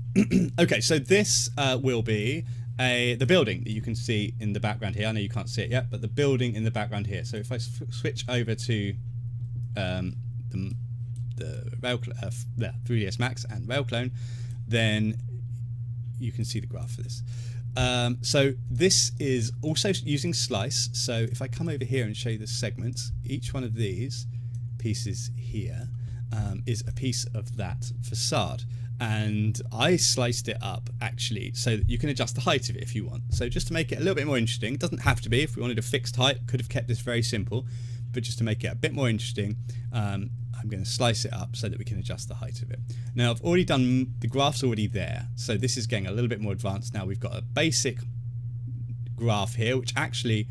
Okay, so this will be the building that you can see in the background here. I know you can't see it yet, but the building in the background here. So if I switch over to the 3ds Max and RailClone, then you can see the graph for this. So this is also using slice. So if I come over here and show you the segments, each one of these pieces here is a piece of that facade. And I sliced it up actually so that you can adjust the height of it if you want. So just to make it a little bit more interesting, it doesn't have to be. If we wanted a fixed height, could have kept this very simple, but just to make it a bit more interesting, I'm going to slice it up so that we can adjust the height of it. Now I've already done, the graph's already there, so this is getting a little bit more advanced now. We've got a basic graph here, which actually,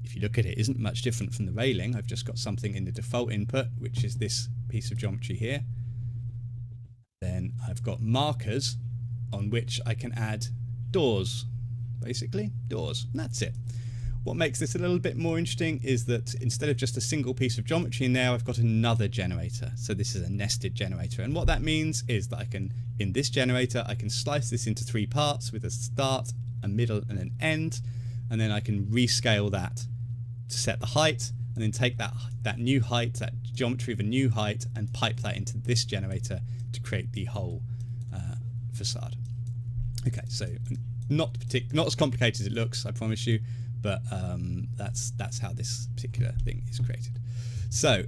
if you look at it, isn't much different from the railing. I've just got something in the default input, which is this piece of geometry here. Then I've got markers on which I can add doors, basically doors, and that's it. What makes this a little bit more interesting is that instead of just a single piece of geometry in there, I've got another generator. So this is a nested generator, and what that means is that I can, in this generator, I can slice this into 3 parts with a start, a middle and an end, and then I can rescale that to set the height, and then take that new height, that geometry of a new height, and pipe that into this generator to create the whole facade. Okay, so not as complicated as it looks, I promise you, but that's how this particular thing is created. So I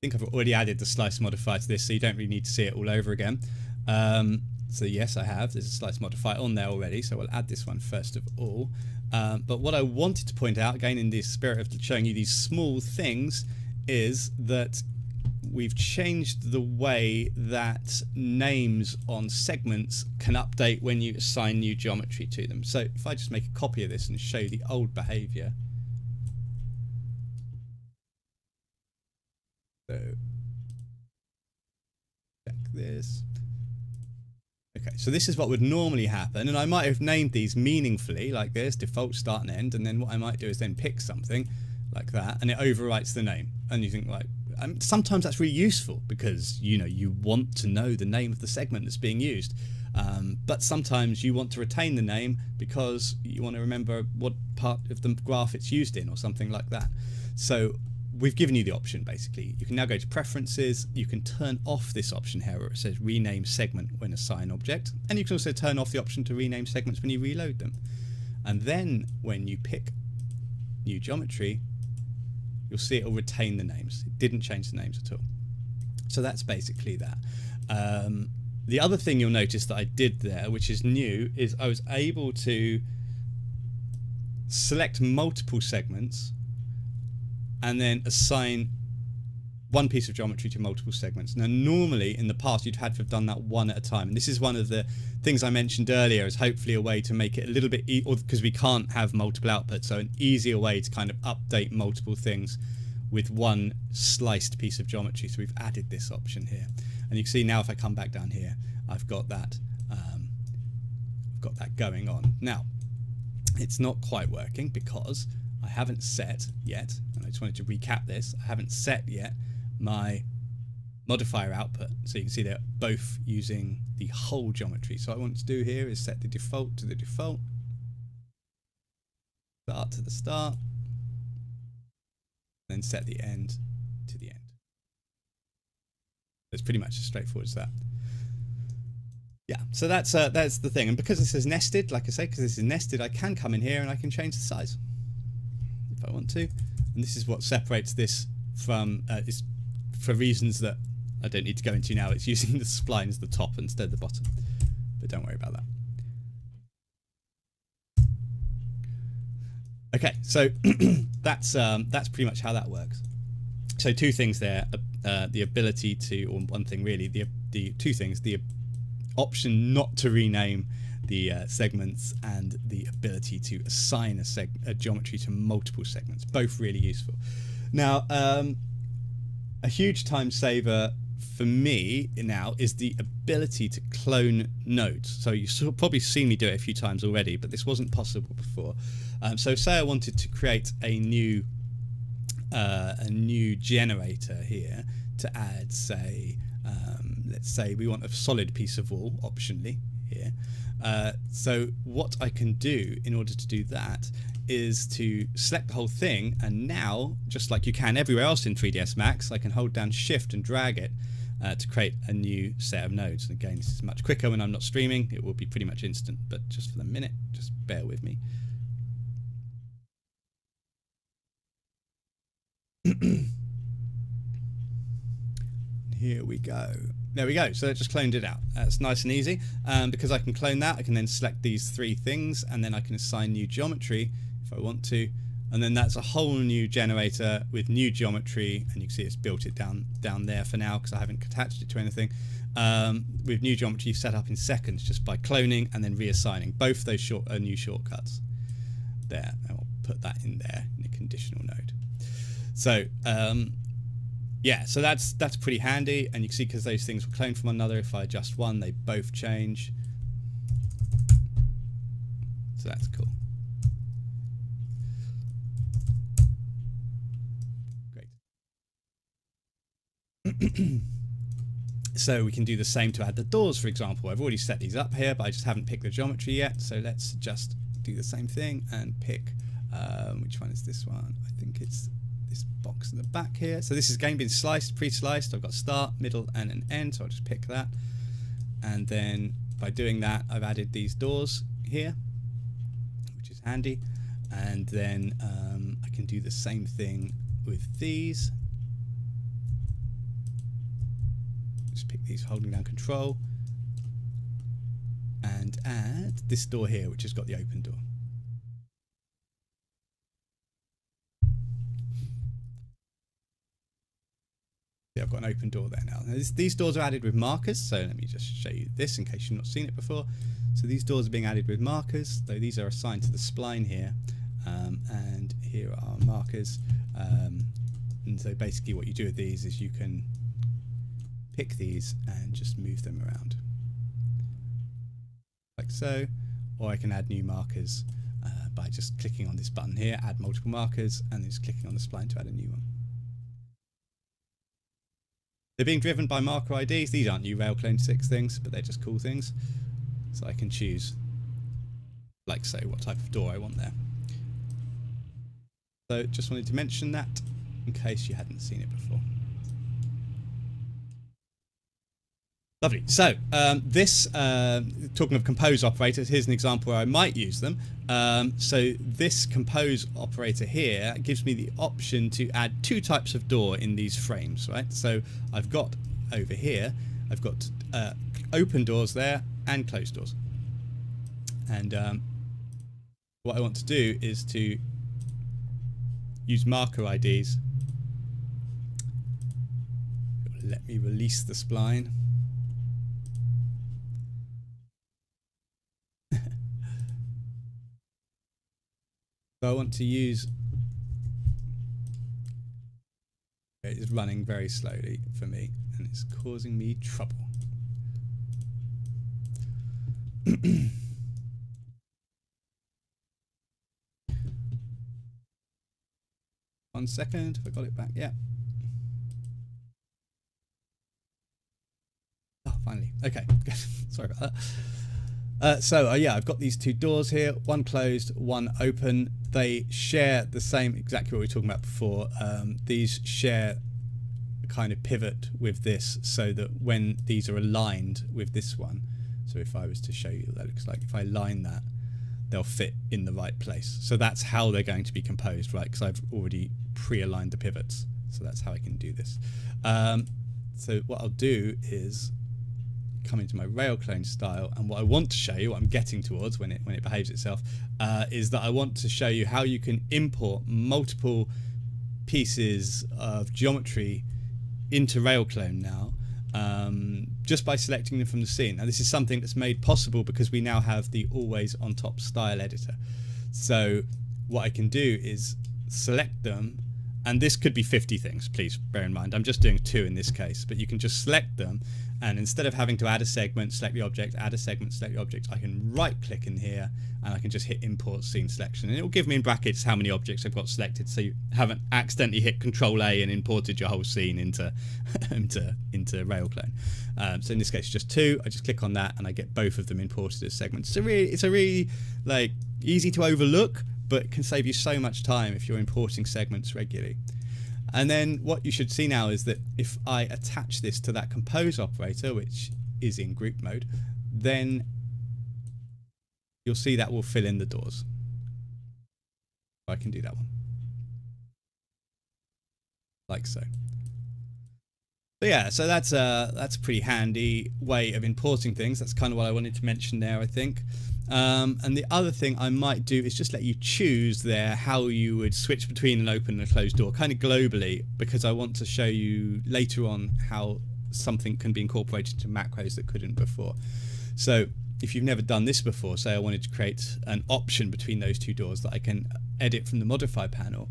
think I've already added the slice modifier to this, so you don't really need to see it all over again. So yes, I have. There's a slice modifier on there already, so we'll add this one first of all. But what I wanted to point out, again in the spirit of showing you these small things, is that we've changed the way that names on segments can update when you assign new geometry to them. So if I just make a copy of this and show you the old behavior. So check this. Okay, so this is what would normally happen, and I might have named these meaningfully like this, default start and end, and then what I might do is then pick something like that, and it overwrites the name. And you think, like, sometimes that's really useful because, you know, you want to know the name of the segment that's being used. But sometimes you want to retain the name because you want to remember what part of the graph it's used in or something like that. So we've given you the option basically. You can now go to preferences, you can turn off this option here where it says rename segment when assign object, and you can also turn off the option to rename segments when you reload them. And then when you pick new geometry, you'll see it'll retain the names. It didn't change the names at all. So that's basically that. The other thing you'll notice that I did there, which is new, is I was able to select multiple segments and then assign one piece of geometry to multiple segments. Now normally in the past you'd had to have done that one at a time, and this is one of the things I mentioned earlier, is hopefully a way to make it a little bit because we can't have multiple outputs, so an easier way to kind of update multiple things with one sliced piece of geometry. So we've added this option here, and you can see now if I come back down here, I've got that going on. Now it's not quite working because I haven't set yet, and I just wanted to recap this, I haven't set yet my modifier output, so you can see they're both using the whole geometry. So what I want to do here is set the default to the default, start to the start, then set the end to the end. It's pretty much as straightforward as that. Yeah, so that's the thing, and because this is nested, like I say, because this is nested, I can come in here and I can change the size if I want to, and this is what separates this from is for reasons that I don't need to go into now. It's using the spline as the top instead of the bottom, but don't worry about that. Okay, so that's pretty much how that works. So two things there, the ability to, or one thing really, the two things, the option not to rename the segments and the ability to assign a geometry to multiple segments, both really useful. Now, a huge time saver for me now is the ability to clone nodes. So you've probably seen me do it a few times already, but this wasn't possible before. So say I wanted to create a new generator here to add, say, let's say we want a solid piece of wall optionally here. So what I can do in order to do that is to select the whole thing, and now, just like you can everywhere else in 3ds Max, I can hold down shift and drag it to create a new set of nodes. And again, this is much quicker when I'm not streaming. It will be pretty much instant, but just for the minute, just bear with me. Here we go. There we go. So it just cloned it out. That's nice and easy. Because I can clone that, I can then select these three things, and then I can assign new geometry if I want to. And then that's a whole new generator with new geometry, and you can see it's built it down there for now because I haven't attached it to anything. With new geometry set up in seconds just by cloning and then reassigning both those new shortcuts. There, I'll put that in there in a conditional node. So yeah, so that's pretty handy, and you can see because those things were cloned from one another, if I adjust one, they both change. So that's cool. Great. So we can do the same to add the doors, for example. I've already set these up here, but I just haven't picked the geometry yet. So let's just do the same thing and pick, which one is this one? I think it's this box in the back here. So this is again been sliced, pre-sliced. I've got start, middle, and an end. So I'll just pick that. And then by doing that, I've added these doors here, which is handy. And then I can do the same thing with these. Just pick these holding down control and add this door here, which has got the open door. Yeah, I've got an open door there now. These doors are added with markers, so let me just show you this in case you've not seen it before. So these doors are being added with markers, though these are assigned to the spline here, and here are markers. And so basically what you do with these is you can pick these and just move them around like so, or I can add new markers by just clicking on this button here, add multiple markers, and then just clicking on the spline to add a new one. They're being driven by marker IDs. These aren't new RailClone 6 things, but they're just cool things. So I can choose, like say, what type of door I want there. So just wanted to mention that in case you hadn't seen it before. Lovely. So talking of compose operators, here's an example where I might use them. So this compose operator here gives me the option to add two types of door in these frames, right? So I've got over here, I've got open doors there and closed doors. And what I want to do is to use marker IDs. Let me release the spline. So I want to use, it is running very slowly for me and it's causing me trouble. 1 second, have I got it back? Yeah. Oh, finally. Okay, good. Sorry about that. Yeah, I've got these two doors here, one closed, one open. They share the same, exactly what we were talking about before. These share a kind of pivot with this so that when these are aligned with this one, so if I was to show you what that looks like, if I line that, they'll fit in the right place. So that's how they're going to be composed, right? Because I've already pre-aligned the pivots. So that's how I can do this. So what I'll do is come into my RailClone style, and what I want to show you, what I'm getting towards when it behaves itself, is that I want to show you how you can import multiple pieces of geometry into RailClone now, just by selecting them from the scene. Now this is something that's made possible because we now have the always on top style editor. So what I can do is select them, and this could be 50 things, please bear in mind. I'm just doing 2 in this case, but you can just select them, and instead of having to add a segment, select the object, add a segment, select the object, I can right click in here and I can just hit import scene selection, and it will give me in brackets how many objects I've got selected, so you haven't accidentally hit Control A and imported your whole scene into into RailClone. So in this case just 2, I just click on that and I get both of them imported as segments. So it's a really like easy to overlook, but can save you so much time if you're importing segments regularly. And then what you should see now is that if I attach this to that compose operator, which is in group mode, then you'll see that will fill in the doors. I can do that one. Like so. But yeah, so that's a pretty handy way of importing things. That's kind of what I wanted to mention there, I think. And the other thing I might do is just let you choose there how you would switch between an open and a closed door, kind of globally, because I want to show you later on how something can be incorporated into macros that couldn't before. So if you've never done this before, say I wanted to create an option between those two doors that I can edit from the modifier panel,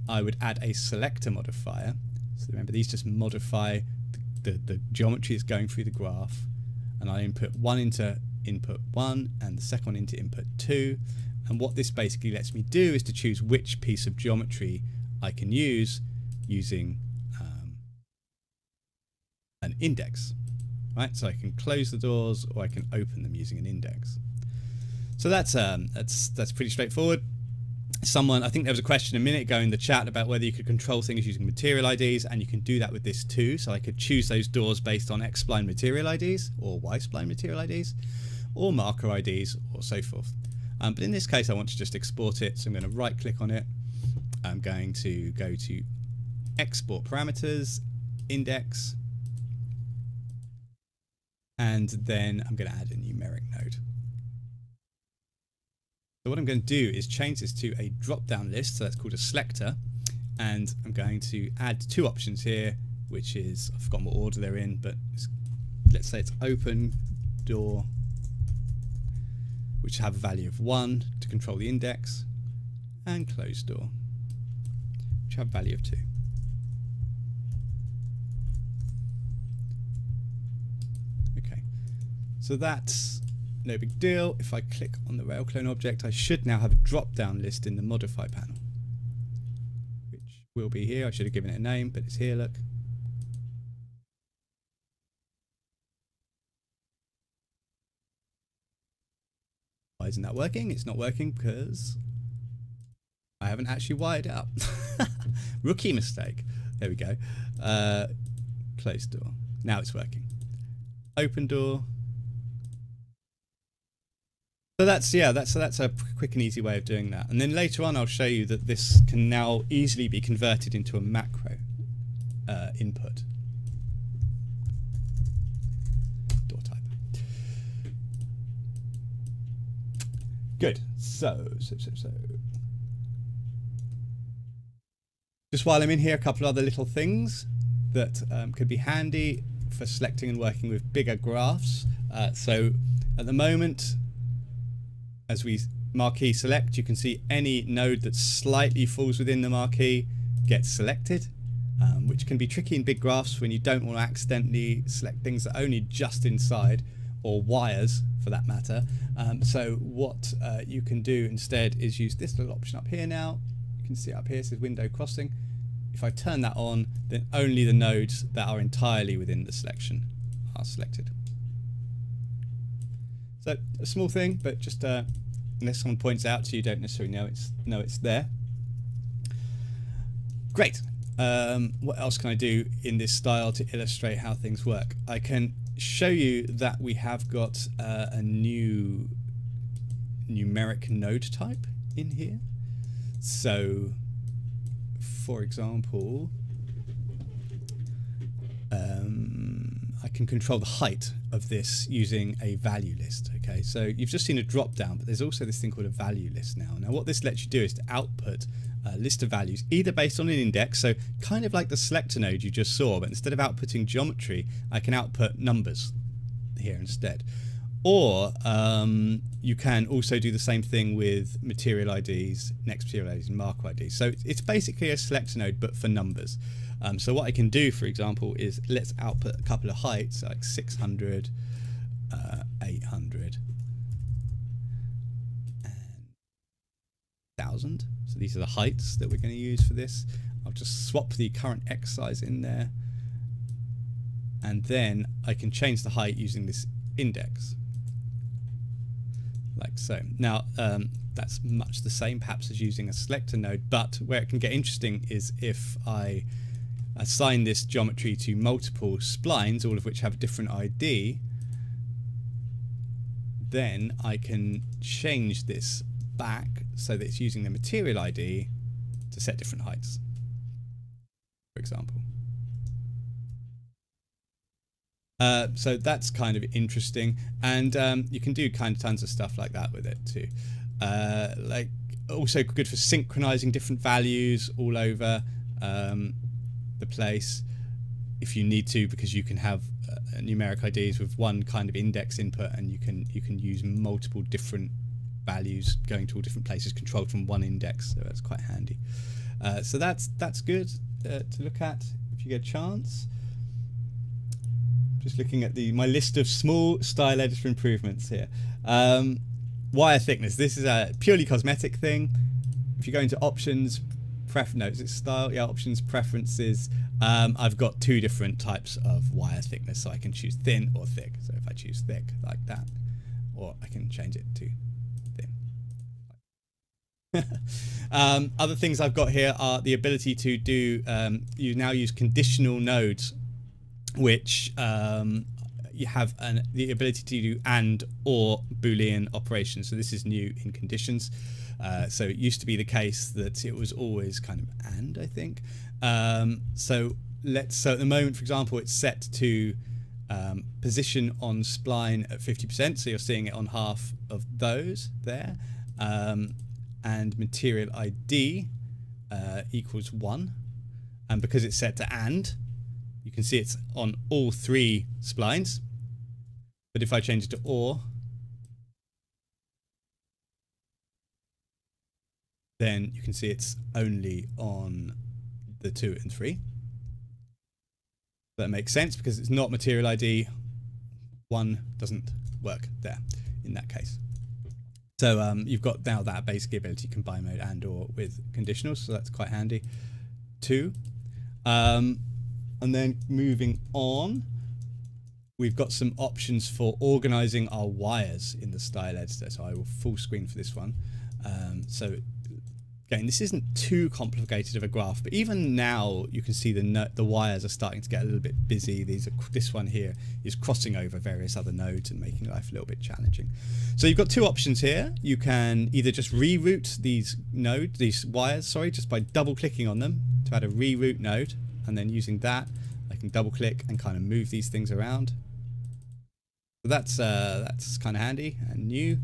I would add a selector modifier. So remember, these just modify the geometry that's going through the graph, and I input one into input 1 and the second one into input 2, and what this basically lets me do is to choose which piece of geometry I can use using an index, right? So I can close the doors or I can open them using an index. So that's pretty straightforward. I think there was a question a minute ago in the chat about whether you could control things using material IDs, and you can do that with this too. So I could choose those doors based on X Spline material IDs or Y Spline material IDs or marker IDs or so forth. But in this case I want to just export it, so I'm going to right click on it. I'm going to go to export parameters, index, and then I'm going to add a numeric node. So what I'm going to do is change this to a drop-down list, so that's called a selector, and I'm going to add 2 options here, which is, I've forgotten what order they're in, but let's say it's open door, which have a value of 1 to control the index, and closed door, which have a value of 2. Okay, so that's no big deal. If I click on the RailClone object, I should now have a drop-down list in the modify panel, which will be here. I should have given it a name, but it's here, look. isn't that working? It's not working because I haven't actually wired it up. Rookie mistake. There we go. Close door. Now it's working. Open door. So that's a quick and easy way of doing that. And then later on I'll show you that this can now easily be converted into a macro input. Door type. Good. So. Just while I'm in here, a couple other little things that could be handy for selecting and working with bigger graphs. So at the moment, as we marquee select, you can see any node that slightly falls within the marquee gets selected, which can be tricky in big graphs when you don't want to accidentally select things that are only just inside, or wires for that matter. So what you can do instead is use this little option up here now. You can see up here it says window crossing. If I turn that on, then only the nodes that are entirely within the selection are selected. So a small thing, but just unless someone points out to you, you don't necessarily know it's there. Great. What else can I do in this style to illustrate how things work? I can show you that we have got a new numeric node type in here. So, for example, I can control the height of this using a value list. Okay, so you've just seen a drop down, but there's also this thing called a value list now. Now what this lets you do is to output a list of values, either based on an index, so kind of like the selector node you just saw, but instead of outputting geometry, I can output numbers here instead. Or you can also do the same thing with material IDs, next material IDs, and marker IDs. So it's basically a selector node, but for numbers. So what I can do, for example, is let's output a couple of heights, like 600, 800, and 1000. So these are the heights that we're going to use for this. I'll just swap the current X size in there. And then I can change the height using this index. Like so. Now, that's much the same perhaps as using a selector node, but where it can get interesting is if I assign this geometry to multiple splines, all of which have a different ID, then I can change this back so that it's using the material ID to set different heights, for example. So that's kind of interesting, and you can do kind of tons of stuff like that with it too. Like also good for synchronizing different values all over the place if you need to, because you can have numeric IDs with one kind of index input, and you can use multiple different values going to all different places controlled from one index. So that's quite handy. So that's good to look at if you get a chance. Just looking at my list of small style editor improvements here. Wire thickness. This is a purely cosmetic thing. If you go into options, is it style? Yeah, options, preferences. I've got two different types of wire thickness, so I can choose thin or thick. So if I choose thick, like that, or I can change it to thin. Other things I've got here are the ability to do. You now use conditional nodes, which you have the ability to do and or Boolean operations. So this is new in conditions. So it used to be the case that it was always kind of and, I think. So at the moment, for example, it's set to position on spline at 50%. So you're seeing it on half of those there. And material ID equals 1. And because it's set to and, you can see it's on all three splines. But if I change it to or, then you can see it's only on the 2 and 3. That makes sense because it's not material ID. 1 doesn't work there in that case. So you've got now that basic ability to combine mode and or with conditionals, so that's quite handy too. And then moving on, we've got some options for organizing our wires in the style editor. So I will full screen for this one. So again, this isn't too complicated of a graph, but even now you can see the wires are starting to get a little bit busy. This one here is crossing over various other nodes and making life a little bit challenging. So you've got two options here. You can either just reroute these wires, just by double clicking on them to add a reroute node, and then using that I can double click and kind of move these things around. So that's kind of handy and new.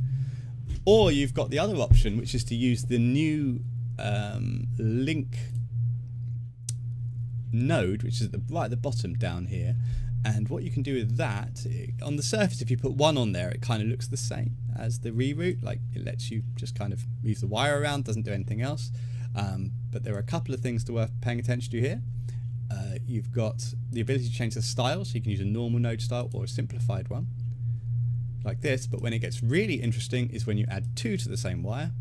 Or you've got the other option, which is to use the new link node, which is right at the bottom down here. And what you can do with that, on the surface, if you put one on there, it kind of looks the same as the reroute. Like, it lets you just kind of move the wire around, doesn't do anything else. But there are a couple of things worth paying attention to here. You've got the ability to change the style, so you can use a normal node style or a simplified one, like this. But when it gets really interesting is when you add two to the same wire,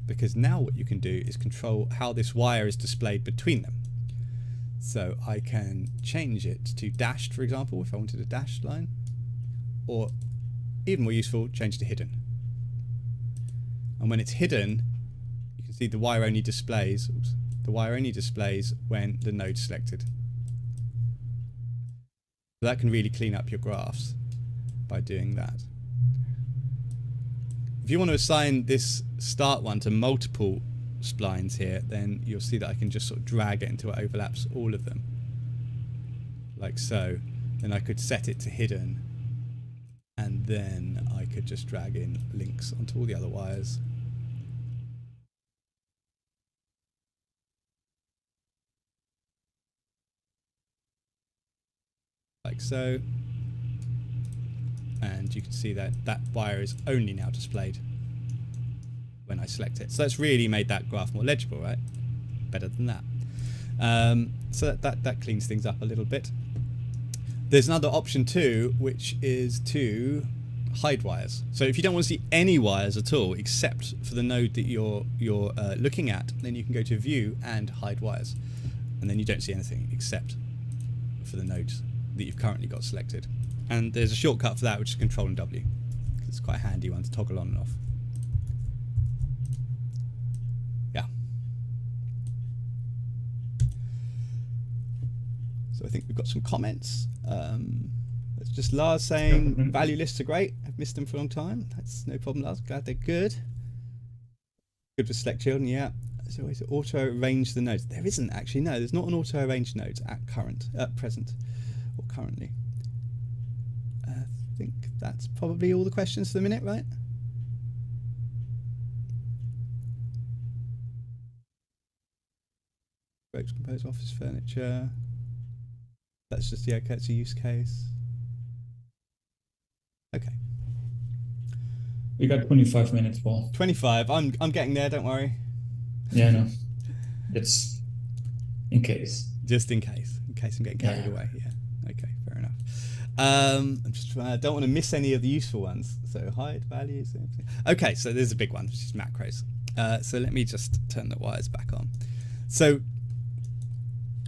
because now what you can do is control how this wire is displayed between them. So I can change it to dashed, for example, if I wanted a dashed line, or even more useful, change to hidden. And when it's hidden, you can see the wire only displays when the node's selected. So that can really clean up your graphs by doing that. If you want to assign this start one to multiple splines here, then you'll see that I can just sort of drag it until it overlaps all of them, like so. Then I could set it to hidden, and then I could just drag in links onto all the other wires. Like so. And you can see that that wire is only now displayed when I select it. So that's really made that graph more legible, right? Better than that. So that cleans things up a little bit. There's another option too, which is to hide wires. So if you don't want to see any wires at all, except for the node that you're looking at, then you can go to View and Hide Wires, and then you don't see anything except for the nodes that you've currently got selected. And there's a shortcut for that, which is Control and W. It's quite a handy one to toggle on and off. Yeah. So I think we've got some comments. That's just Lars saying value lists are great. I've missed them for a long time. That's no problem, Lars. Glad they're good. Good for select children, yeah. There's always auto arrange the nodes. There isn't actually. No, there's not an auto arrange nodes at present or currently. I think that's probably all the questions for the minute, right? Ropes, compose office furniture. That's just, yeah, it's a use case. Okay. We got 25 minutes, Paul. 25. I'm getting there. Don't worry. Yeah, no. It's in case. Just in case I'm getting carried away. Yeah. Okay. Fair enough. I'm just I don't want to miss any of the useful ones. So hide values. Okay. So there's a big one, which is macros. So let me just turn the wires back on. So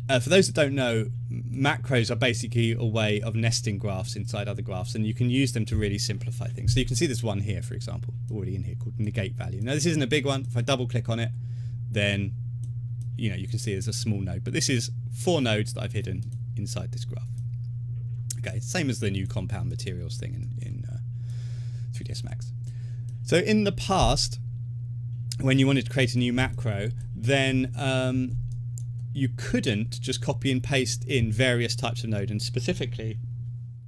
for those that don't know, macros are basically a way of nesting graphs inside other graphs, and you can use them to really simplify things. So you can see this one here, for example, already in here, called negate value. Now this isn't a big one. If I double click on it, then you can see there's a small node, but this is 4 nodes that I've hidden inside this graph. Okay, same as the new compound materials thing in 3ds Max. So in the past, when you wanted to create a new macro, then you couldn't just copy and paste in various types of node, and specifically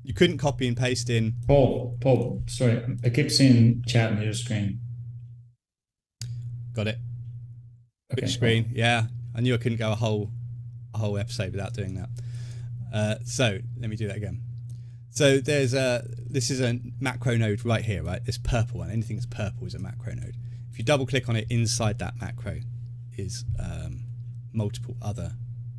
you couldn't copy and paste in Paul, sorry, I keep seeing chat on your screen. Got it. Okay, Which screen? Cool. Yeah, I knew I couldn't go a whole episode without doing that. So let me do that again. So there's this is a macro node right here, right? This purple one. Anything that's purple is a macro node. If you double click on it, inside that macro is multiple other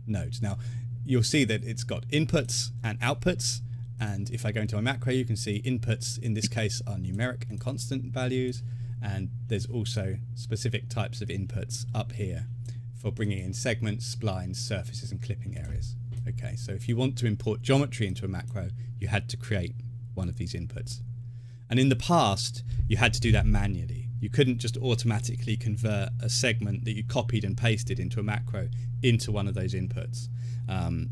nodes. Now you'll see that it's got inputs and outputs, and if I go into my macro, you can see inputs in this case are numeric and constant values, and there's also specific types of inputs up here for bringing in segments, splines, surfaces and clipping areas. Okay, so if you want to import geometry into a macro, you had to create one of these inputs. And in the past, you had to do that manually. You couldn't just automatically convert a segment that you copied and pasted into a macro into one of those inputs.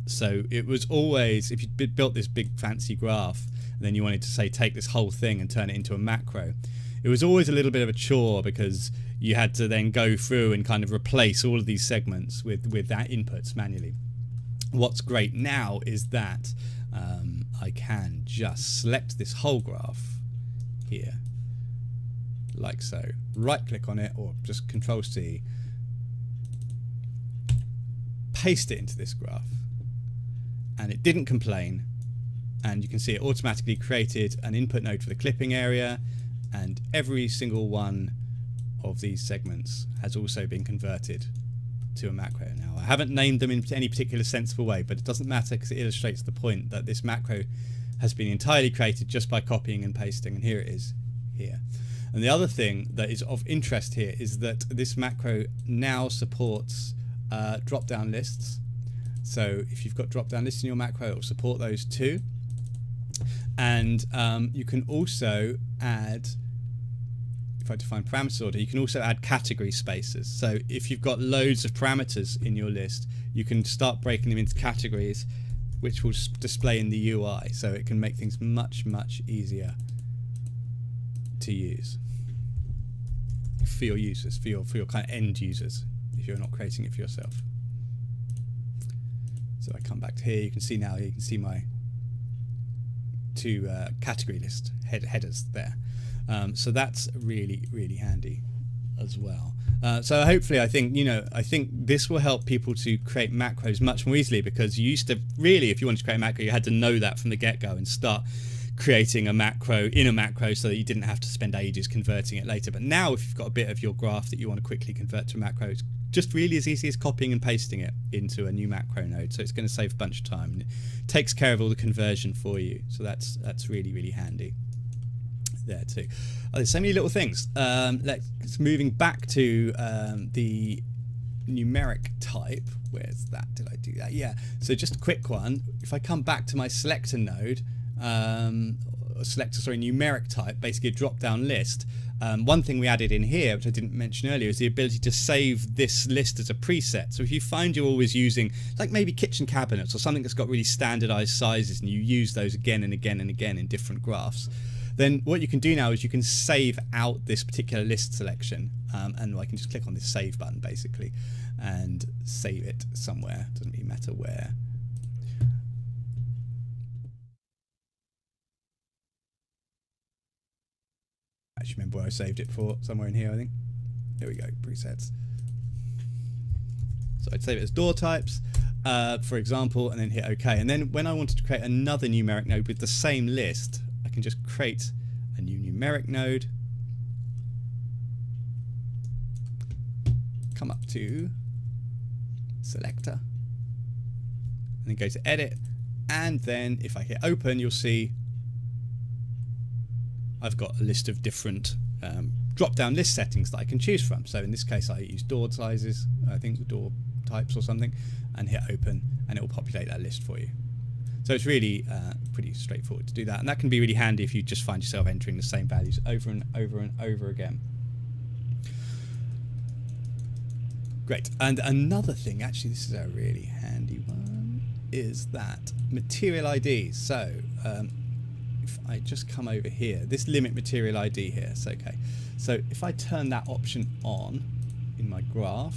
So it was always, if you built this big fancy graph, and then you wanted to say take this whole thing and turn it into a macro, it was always a little bit of a chore because you had to then go through and kind of replace all of these segments with that inputs manually. What's great now is that I can just select this whole graph here, like so, right click on it, or just Control C, paste it into this graph, and it didn't complain, and you can see it automatically created an input node for the clipping area, and every single one of these segments has also been converted to a macro. Now I haven't named them in any particular sensible way, but it doesn't matter because it illustrates the point that this macro has been entirely created just by copying and pasting, and here it is here. And the other thing that is of interest here is that this macro now supports drop-down lists. So if you've got drop-down lists in your macro, it will support those too. And you can also add, if I define parameters order, you can also add category spaces. So if you've got loads of parameters in your list, you can start breaking them into categories, which will display in the UI. So it can make things much, much easier to use for your users, for your kind of end users, if you're not creating it for yourself. So I come back to here, you can see now, you can see my two category list headers there. So that's really, really handy as well. So hopefully, I think this will help people to create macros much more easily, because you used to really, if you wanted to create a macro, you had to know that from the get-go and start creating a macro in a macro so that you didn't have to spend ages converting it later. But now if you've got a bit of your graph that you want to quickly convert to a macro, it's just really as easy as copying and pasting it into a new macro node. So it's going to save a bunch of time, and it takes care of all the conversion for you. So that's really, really handy there too. Oh, there's so many little things. Let's moving back to the numeric type. Where's that? Did I do that? Yeah. So just a quick one. If I come back to my selector node, numeric type, basically a drop-down list. One thing we added in here, which I didn't mention earlier, is the ability to save this list as a preset. So if you find you're always using, like maybe kitchen cabinets or something that's got really standardized sizes, and you use those again and again and again in different graphs, then what you can do now is you can save out this particular list selection, and I can just click on this save button basically and save it somewhere. Doesn't really matter where. Actually remember where I saved it for, somewhere in here I think. There we go, presets. So I'd save it as door types, for example, and then hit OK. And then when I wanted to create another numeric node with the same list, I can just create a new numeric node, come up to Selector, and then go to Edit, and then if I hit Open, you'll see I've got a list of different drop-down list settings that I can choose from. So in this case, I use door sizes, I think door types or something, and hit Open, and it will populate that list for you. So it's really pretty straightforward to do that, and that can be really handy if you just find yourself entering the same values over and over and over again. Great. And another thing, actually this is a really handy one, is that material IDs. So if I just come over here, this limit material ID here, it's okay. So if I turn that option on in my graph,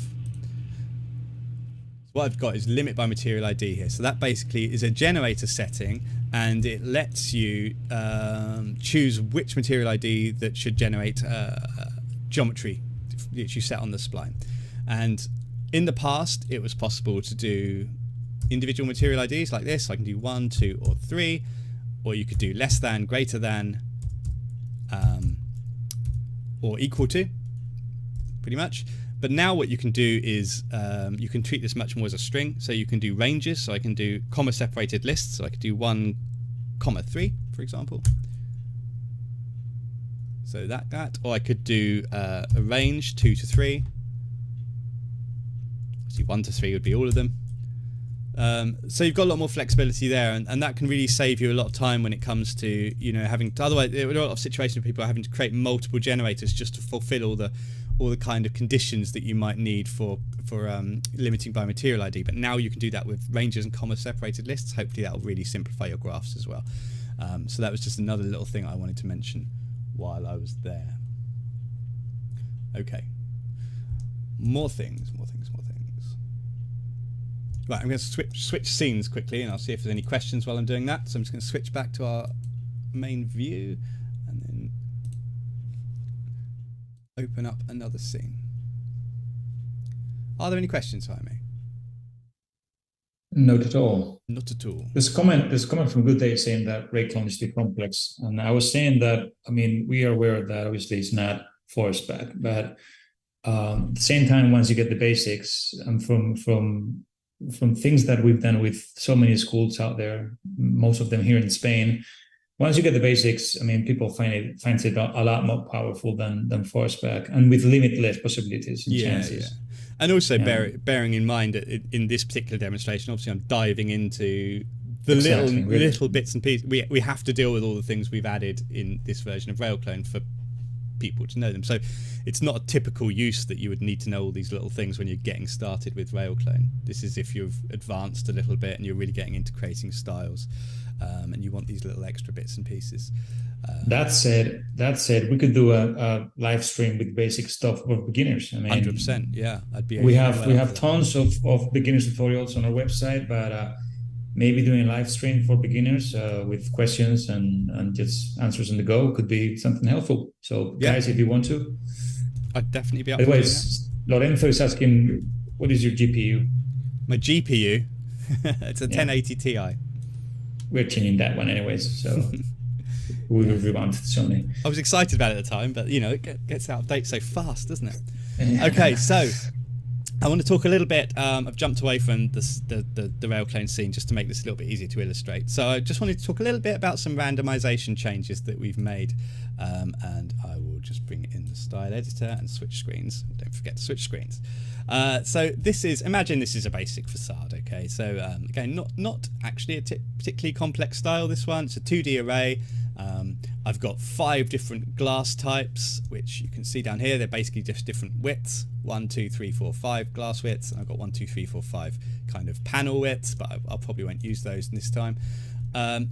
what I've got is limit by material ID here. So that basically is a generator setting, and it lets you choose which material ID that should generate geometry that you set on the spline. And in the past, it was possible to do individual material IDs like this. I can do 1, 2, or 3, or you could do less than, greater than, or equal to, pretty much. But now what you can do is you can treat this much more as a string. So you can do ranges. So I can do comma separated lists. So I could do 1, 3, for example. So that, or I could do a range 2 to 3. See, 1 to 3 would be all of them. So you've got a lot more flexibility there, and that can really save you a lot of time when it comes to, you know, having to, otherwise there are a lot of situations where people are having to create multiple generators just to fulfill all the kind of conditions that you might need for limiting by material ID. But now you can do that with ranges and comma separated lists. Hopefully that will really simplify your graphs as well. So that was just another little thing I wanted to mention while I was there. Okay, more things. Right, I'm going to switch scenes quickly, and I'll see if there's any questions while I'm doing that. So I'm just going to switch back to our main view and then open up another scene. Are there any questions, Jaime? Not at all. Not at all. There's a comment from Good Day saying that RailClone is too complex, and I was saying that, I mean, we are aware that obviously it's not force back, but at the same time, once you get the basics, and from things that we've done with so many schools out there, most of them here in Spain, once you get the basics, I mean, people finds it a lot more powerful than force back, and with limitless possibilities and chances. Yeah. And also bearing in mind that in this particular demonstration, obviously I'm diving into the little bits and pieces. We have to deal with all the things we've added in this version of RailClone for people to know them. So it's not a typical use that you would need to know all these little things when you're getting started with RailClone. This is if you've advanced a little bit and you're really getting into creating styles, and you want these little extra bits and pieces. That said, we could do a live stream with basic stuff for beginners. I mean, 100%. Yeah, we have tons of beginners tutorials on our website, but maybe doing a live stream for beginners with questions and just answers on the go could be something helpful. So guys, if you want to, I'd definitely be up. Anyways, Lorenzo is asking, what is your GPU? My GPU, it's a 1080 Ti. We're changing that one anyways, so we will rebound to Sony. I was excited about it at the time, but you know, it gets out of date so fast, doesn't it? Okay, so I want to talk a little bit. I've jumped away from the RailClone scene just to make this a little bit easier to illustrate. So I just wanted to talk a little bit about some randomization changes that we've made, and I will just bring in the style editor and switch screens. Don't forget to switch screens. So this is, imagine this is a basic facade. Okay, so again, not actually a particularly complex style. This one, it's a 2D array. I've got 5 different glass types, which you can see down here. They're basically just different widths. 1, 2, 3, 4, 5 glass widths, and I've got 1, 2, 3, 4, 5 kind of panel widths, but I probably won't use those this time.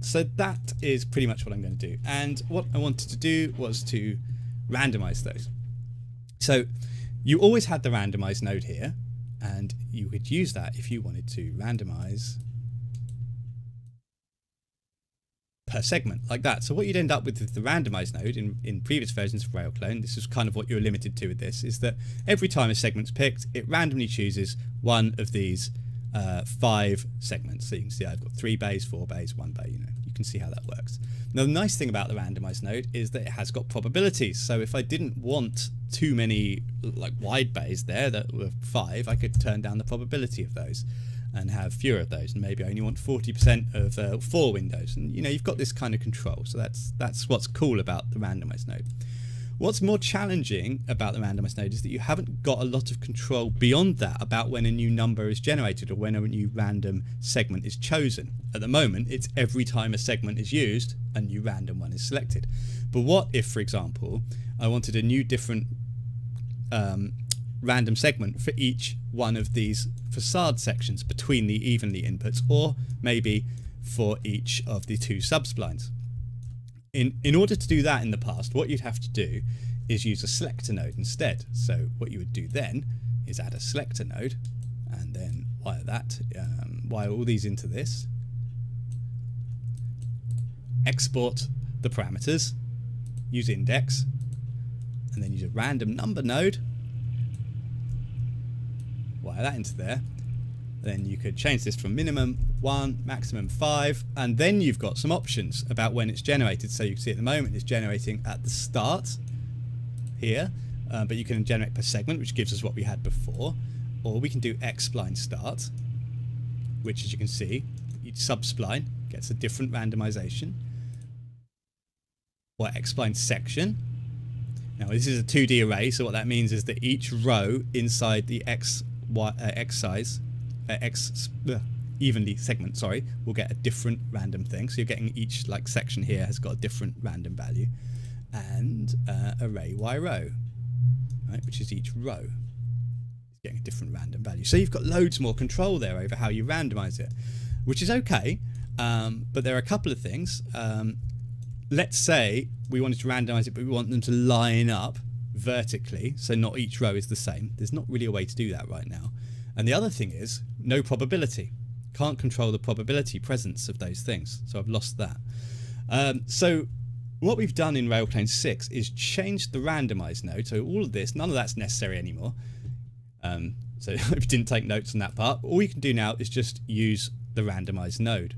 So that is pretty much what I'm going to do. And what I wanted to do was to randomize those. So you always had the randomize node here, and you could use that if you wanted to randomize per segment like that. So what you'd end up with the randomize node in previous versions of RailClone, this is kind of what you're limited to with this, is that every time a segment's picked, it randomly chooses one of these 5 segments. So you can see I've got 3 bays, 4 bays, 1 bay, you can see how that works. Now the nice thing about the randomize node is that it has got probabilities. So if I didn't want too many like wide bays there that were 5, I could turn down the probability of those and have fewer of those, and maybe I only want 40% of 4 windows, and you've got this kind of control. So that's what's cool about the randomized node. What's more challenging about the randomized node is that you haven't got a lot of control beyond that about when a new number is generated or when a new random segment is chosen. At the moment, it's every time a segment is used, a new random one is selected. But what if, for example, I wanted a new different random segment for each one of these facade sections between the evenly inputs, or maybe for each of the 2 subsplines? In order to do that in the past, what you'd have to do is use a selector node instead. So what you would do then is add a selector node and then wire all these into this, export the parameters, use index, and then use a random number node, wire that into there. Then you could change this from minimum 1, maximum 5, and then you've got some options about when it's generated. So you can see at the moment it's generating at the start here, but you can generate per segment, which gives us what we had before, or we can do X Spline start, which, as you can see, each subspline gets a different randomization, or X Spline section. Now this is a 2D array, so what that means is that each row inside the X evenly segment, sorry, will get a different random thing. So you're getting each like section here has got a different random value, and array y row, right, which is each row is getting a different random value. So you've got loads more control there over how you randomize it, which is okay. But there are a couple of things. Let's say we wanted to randomize it, but we want them to line up vertically, so not each row is the same. There's not really a way to do that right now. And the other thing is no probability. Can't control the probability presence of those things, so I've lost that. So what we've done in RailClone 6 is change the randomize node. So all of this, none of that's necessary anymore. So if you didn't take notes on that part, all you can do now is just use the randomize node,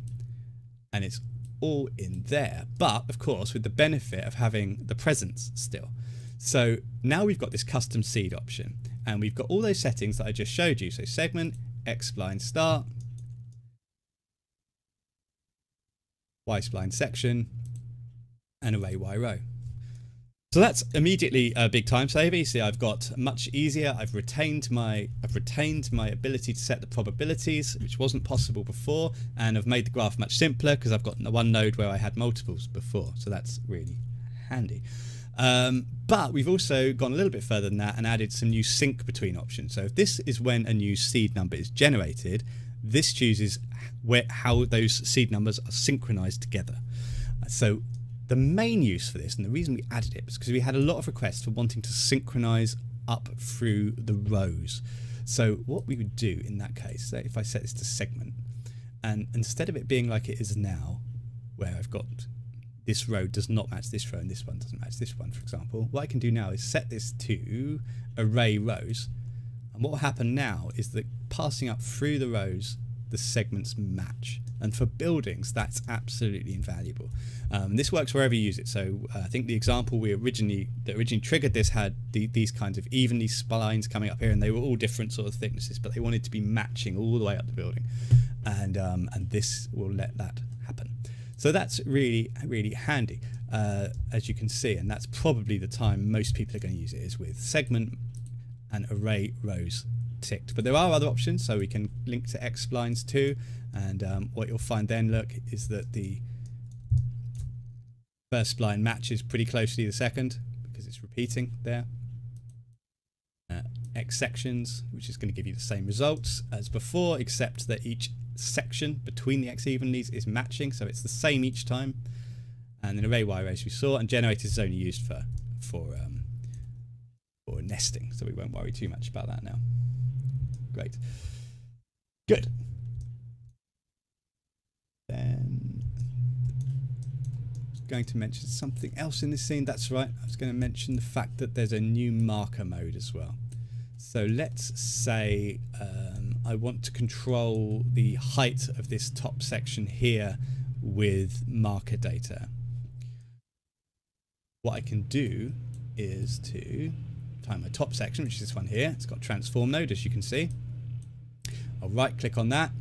and it's all in there, but of course with the benefit of having the presence still. So now we've got this custom seed option, and we've got all those settings that I just showed you. So segment, X spline start, Y spline section, and array Y row. So that's immediately a big time saver. You see, I've got much easier. I've retained my ability to set the probabilities, which wasn't possible before, and I've made the graph much simpler because I've got one node where I had multiples before. So that's really handy. But we've also gone a little bit further than that and added some new sync between options. So if this is when a new seed number is generated, this chooses how those seed numbers are synchronized together. So the main use for this, and the reason we added it, was because we had a lot of requests for wanting to synchronize up through the rows. So what we would do in that case, so if I set this to segment, and instead of it being like it is now, where I've got this row does not match this row and this one doesn't match this one, for example, what I can do now is set this to array rows, and what will happen now is that passing up through the rows, the segments match. And for buildings, that's absolutely invaluable. This works wherever you use it. So I think the example that originally triggered this had these kinds of evenly splines coming up here, and they were all different sort of thicknesses, but they wanted to be matching all the way up the building, and this will let that happen. So that's really, really handy, as you can see, and that's probably the time most people are going to use it, is with segment and array rows ticked. But there are other options, so we can link to X splines too, and what you'll find then, look, is that the first spline matches pretty closely the second because it's repeating there. X sections, which is going to give you the same results as before, except that each section between the X evenlies is matching, so it's the same each time. And then array Y rows we saw, and generators is only used for nesting, so we won't worry too much about that now. Great. Good. Then I was going to mention something else in this scene. That's right, I was going to mention the fact that there's a new marker mode as well. So let's say I want to control the height of this top section here with marker data. What I can do is to find my top section, which is this one here. It's got transform node, as you can see. I'll right click on that,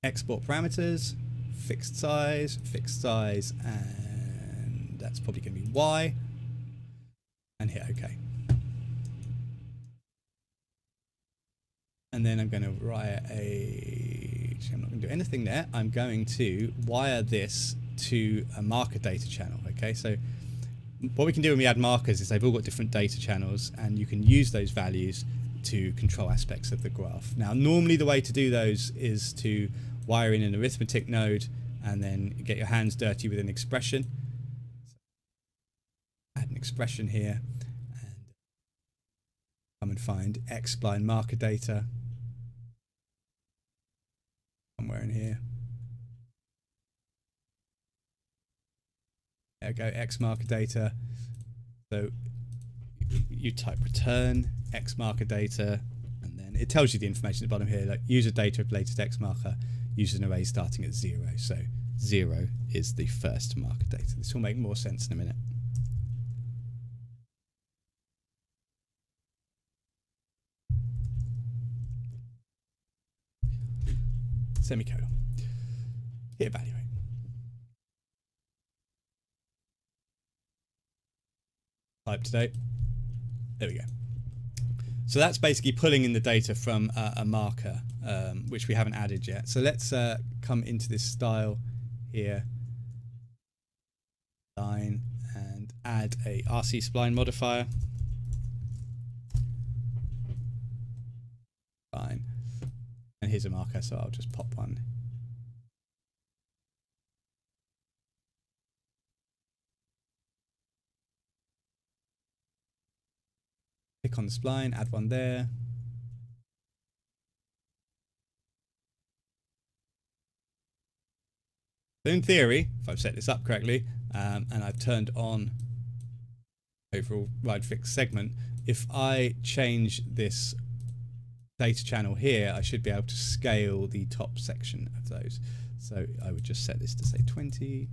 export parameters, fixed size, and that's probably going to be Y, and hit OK. And then I'm going to write I'm not going to do anything there. I'm going to wire this to a marker data channel. Okay, so what we can do when we add markers is they've all got different data channels, and you can use those values to control aspects of the graph. Now, normally the way to do those is to wire in an arithmetic node and then get your hands dirty with an expression. So add an expression here and come and find X spline marker data somewhere in here. There we go, X marker data. So you type return X marker data, and then it tells you the information at the bottom here, like user data of latest X marker, uses an array starting at 0. So 0 is the first marker data. This will make more sense in a minute. Semicolon. Hit evaluate. Type to date. There we go. So that's basically pulling in the data from a marker, which we haven't added yet. So let's come into this style here, line, and add a RC Spline modifier. Fine. And here's a marker, so I'll just pop one. Click on the spline, add one there. So in theory, if I've set this up correctly, and I've turned on overall ride fixed segment, if I change this data channel here, I should be able to scale the top section of those. So I would just set this to say 20.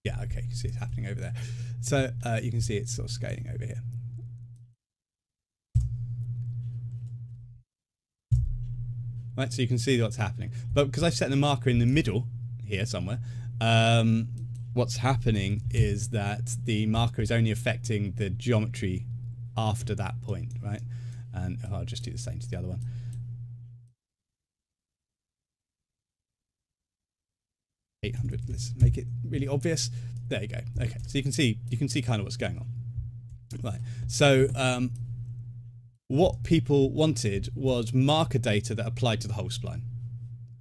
Yeah, okay, you can see it's happening over there. So you can see it's sort of scaling over here. Right, so you can see what's happening. But because I've set the marker in the middle here somewhere, what's happening is that the marker is only affecting the geometry after that point, right? And I'll just do the same to the other one. Let's make it really obvious. There you go. Okay, so you can see kind of what's going on. Right. So what people wanted was marker data that applied to the whole spline,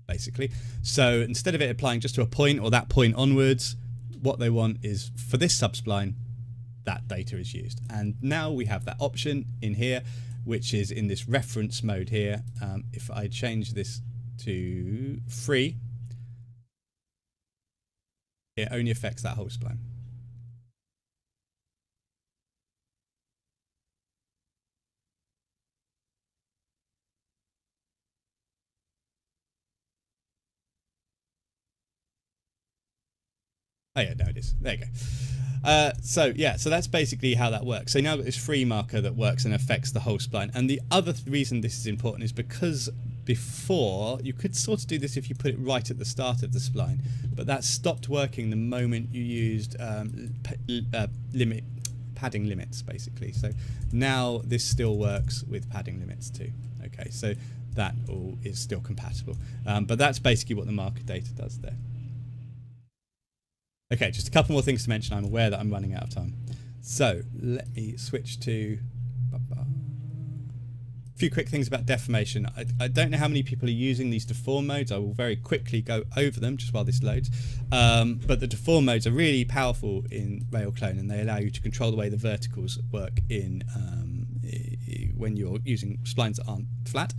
basically. So instead of it applying just to a point or that point onwards, what they want is for this subspline, that data is used. And now we have that option in here, which is in this reference mode here. If I change this to free, it only affects that whole spline. Oh yeah, no it is. There you go. So yeah, so that's basically how that works. So now I've got this free marker that works and affects the whole spline. And the other reason this is important is because before you could sort of do this if you put it right at the start of the spline, but that stopped working the moment you used padding limits, basically. So now this still works with padding limits too. Okay, so that all is still compatible, but that's basically what the marker data does there. Okay, just a couple more things to mention. I'm aware that I'm running out of time, so let me switch to a few quick things about deformation. I don't know how many people are using these deform modes. I will very quickly go over them just while this loads. But the deform modes are really powerful in RailClone, and they allow you to control the way the verticals work in when you're using splines that aren't flat.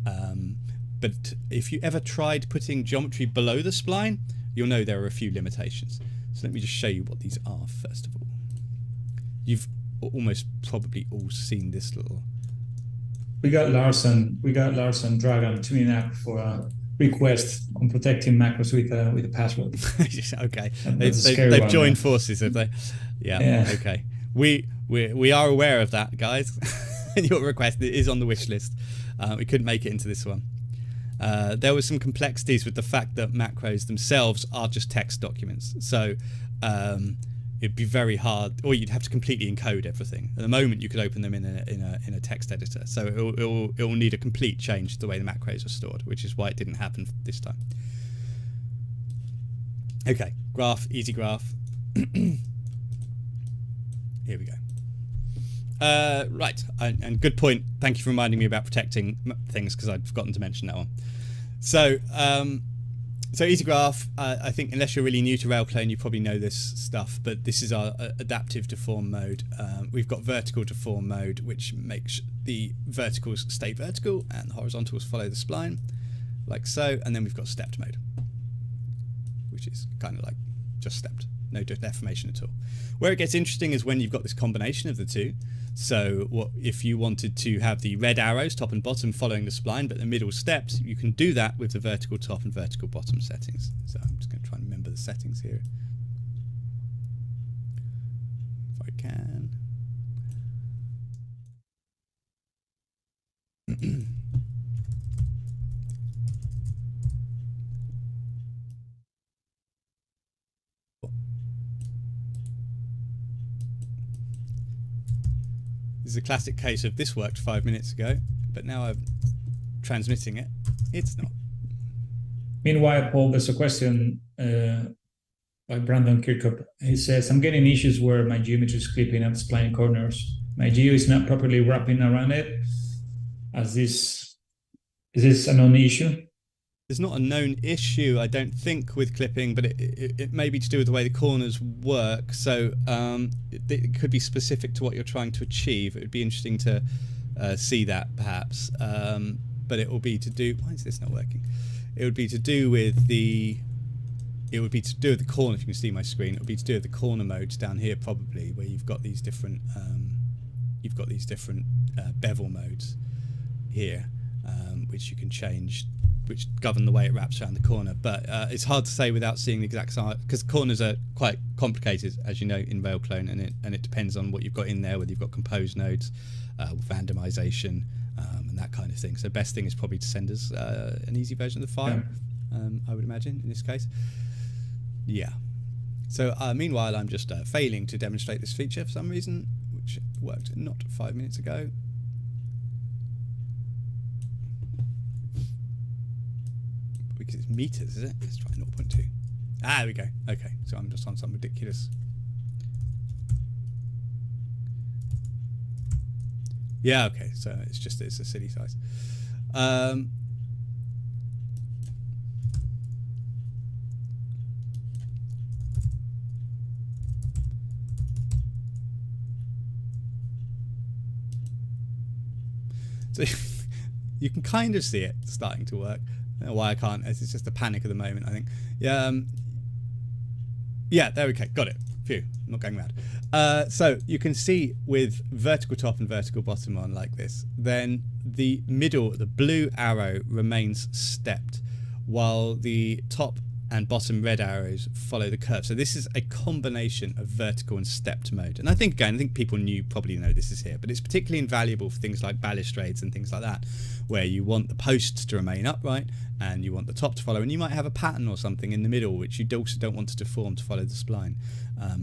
But if you ever tried putting geometry below the spline, you'll know there are a few limitations. So let me just show you what these are first of all. You've almost probably all seen this little. We got Larson Dragon tuning up for a request on protecting macros with a password. Okay, they've joined forces, have they? Yeah. Okay. We are aware of that, guys. Your request is on the wish list. We couldn't make it into this one. There were some complexities with the fact that macros themselves are just text documents, so it'd be very hard, or you'd have to completely encode everything. At the moment, you could open them in a text editor, so it will need a complete change to the way the macros are stored, which is why it didn't happen this time. Okay, graph, easy graph. Here we go. Right, and good point. Thank you for reminding me about protecting things, because I'd forgotten to mention that one. So, so easy graph. I think unless you're really new to RailClone, you probably know this stuff, but this is our adaptive deform mode. We've got vertical deform mode, which makes the verticals stay vertical and the horizontals follow the spline, like so. And then we've got stepped mode, which is kind of like just stepped. No deformation at all. Where it gets interesting is when you've got this combination of the two. So what if you wanted to have the red arrows top and bottom following the spline, but the middle steps, you can do that with the vertical top and vertical bottom settings. So I'm just going to try and remember the settings here if I can. is a classic case of this worked 5 minutes ago, but now I'm transmitting it. It's not. Meanwhile, Paul, there's a question by Brandon Kirkup. He says, I'm getting issues where my geometry is clipping at spline corners. My geo is not properly wrapping around it. Is this a known issue? It's not a known issue, I don't think, with clipping, but it may be to do with the way the corners work. So it could be specific to what you're trying to achieve. It would be interesting to see that, perhaps. But it will be to do. Why is this not working? It would be to do with the. It would be to do with the corner. If you can see my screen, it would be to do with the corner modes down here, probably, where you've got these different. Bevel modes here, which you can change, which govern the way it wraps around the corner. But it's hard to say without seeing the exact size, because corners are quite complicated, as you know, in RailClone, and it depends on what you've got in there, whether you've got composed nodes, randomisation, and that kind of thing. So best thing is probably to send us an easy version of the file, I would imagine, in this case. Yeah. So meanwhile, I'm just failing to demonstrate this feature for some reason, which worked not 5 minutes ago. Because it's meters, is it? Let's try 0.2. Ah, there we go. Okay, so I'm just on some ridiculous. Yeah, okay, so it's a silly size. So you can kind of see it starting to work. I don't know why I can't. It's just a panic at the moment, I think. Yeah, yeah, there we go. Got it. Phew, I'm not going mad. So you can see with vertical top and vertical bottom on like this, then the middle, the blue arrow remains stepped, while the top and bottom red arrows follow the curve. So this is a combination of vertical and stepped mode. And I think, again, people probably know this is here, but it's particularly invaluable for things like balustrades and things like that, where you want the posts to remain upright and you want the top to follow, and you might have a pattern or something in the middle which you also don't want to deform to follow the spline.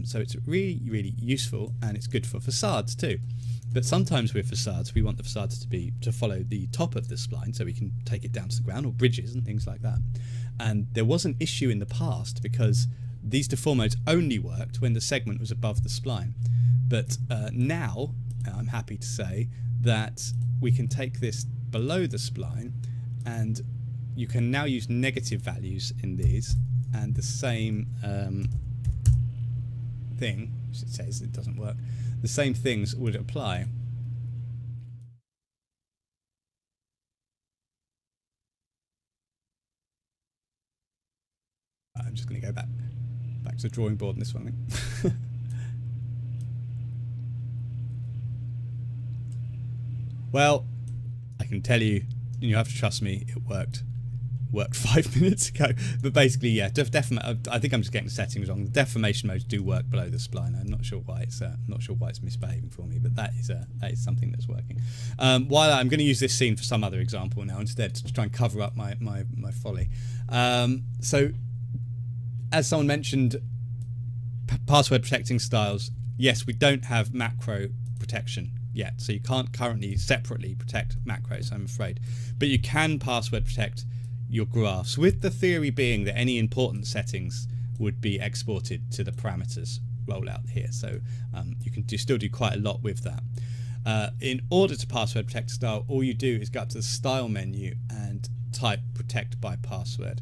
So it's really, really useful, and it's good for facades too. But sometimes with facades, we want the facades to follow the top of the spline, so we can take it down to the ground, or bridges and things like that. And there was an issue in the past because these deform modes only worked when the segment was above the spline. But now, I'm happy to say that we can take this below the spline, and you can now use negative values in these, and the same thing, which it says it doesn't work, the same things would apply. I'm just going to go back to the drawing board on this one, I think. Well, I can tell you, and you have to trust me, it worked 5 minutes ago. But basically, yeah, I think I'm just getting the settings wrong. The deformation modes do work below the spline. I'm not sure why it's misbehaving for me, but that is something that's working. While I'm going to use this scene for some other example now instead, to try and cover up my folly. So, as someone mentioned, password protecting styles. Yes, we don't have macro protection yet, so you can't currently separately protect macros, I'm afraid. But you can password protect your graphs, with the theory being that any important settings would be exported to the parameters rollout here. So you can still do quite a lot with that. In order to password protect style, all you do is go up to the style menu and type protect by password.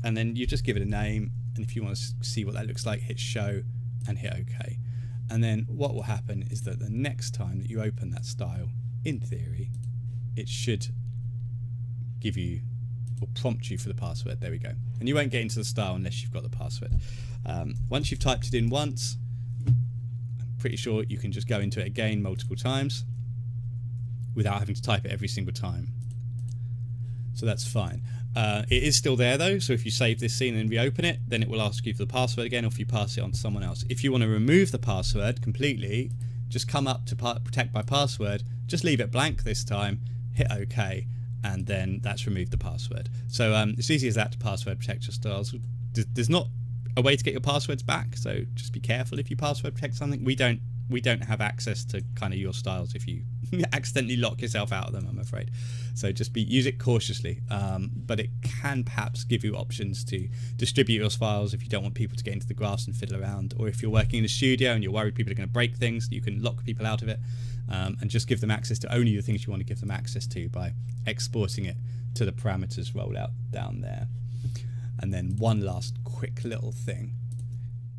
And then you just give it a name, and if you want to see what that looks like, hit show and hit OK. And then what will happen is that the next time that you open that style, in theory, it should give you or prompt you for the password. There we go. And you won't get into the style unless you've got the password. Once you've typed it in once, I'm pretty sure you can just go into it again multiple times without having to type it every single time. So that's fine. It is still there though, so if you save this scene and reopen it, then it will ask you for the password again, or if you pass it on to someone else. If you want to remove the password completely, just come up to protect by password, just leave it blank this time, hit OK, and then that's removed the password. So it's easy as that to password protect your styles. There's not a way to get your passwords back, so just be careful if you password protect something. We don't we don't have access to kind of your styles if you accidentally lock yourself out of them, I'm afraid. So just use it cautiously, but it can perhaps give you options to distribute your files if you don't want people to get into the graphs and fiddle around, or if you're working in a studio and you're worried people are going to break things, you can lock people out of it, and just give them access to only the things you want to give them access to by exporting it to the parameters rollout down there. And then one last quick little thing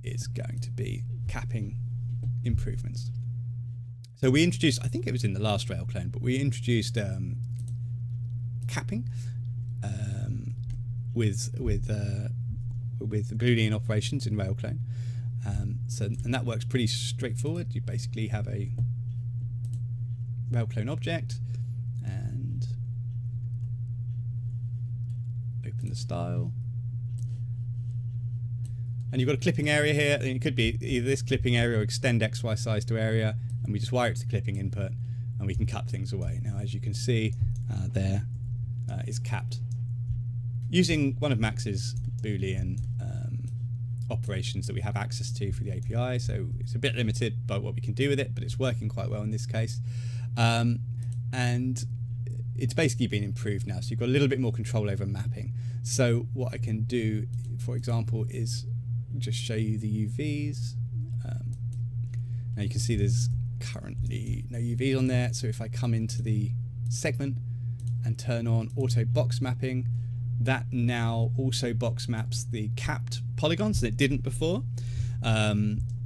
is going to be capping improvements. So we introduced, I think it was in the last RailClone, but we introduced capping with Boolean operations in RailClone. And that works pretty straightforward. You basically have a RailClone object and open the style. And you've got a clipping area here. It could be either this clipping area or extend XY size to area, and we just wire it to clipping input, and we can cut things away. Now, as you can see, there is capped using one of Max's Boolean operations that we have access to through the API. So it's a bit limited by what we can do with it, but it's working quite well in this case. And it's basically been improved now, so you've got a little bit more control over mapping. So what I can do, for example, is just show you the UVs. Now you can see there's currently no UVs on there, so if I come into the segment and turn on auto box mapping, that now also box maps the capped polygons that it didn't before.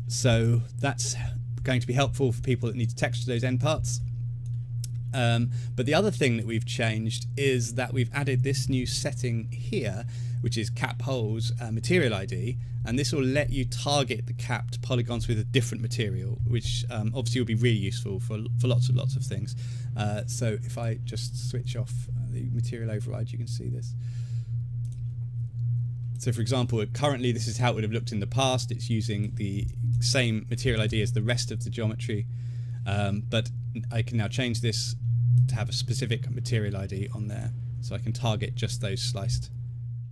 So that's going to be helpful for people that need to texture those end parts. But the other thing that we've changed is that we've added this new setting here, which is cap holes material ID, and this will let you target the capped polygons with a different material, which obviously will be really useful for lots of things. So if I just switch off the material override, you can see this. So for example, currently this is how it would have looked in the past. It's using the same material ID as the rest of the geometry, but I can now change this to have a specific material ID on there, so I can target just those sliced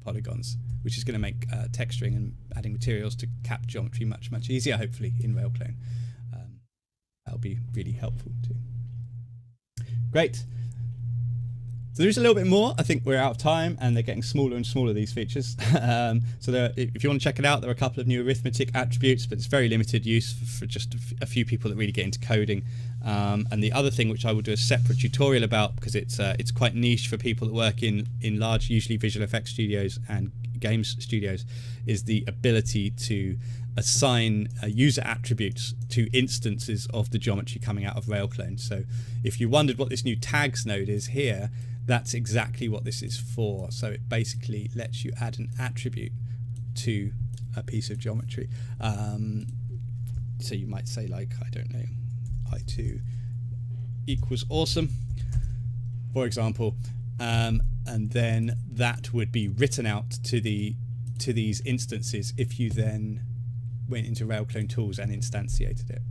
polygons, which is going to make texturing and adding materials to cap geometry much easier, hopefully, in RailClone. That'll be really helpful too. Great. So there is a little bit more. I think we're out of time, and they're getting smaller and smaller, these features. So if you want to check it out, there are a couple of new arithmetic attributes, but it's very limited use for just a few people that really get into coding. And the other thing, which I will do a separate tutorial about, because it's quite niche for people that work in large, usually visual effects studios and games studios, is the ability to assign user attributes to instances of the geometry coming out of RailClone. So if you wondered what this new tags node is here, that's exactly what this is for. So it basically lets you add an attribute to a piece of geometry. So you might say, like, I don't know, iToo equals awesome, for example, and then that would be written out to these instances if you then went into RailClone tools and instantiated it.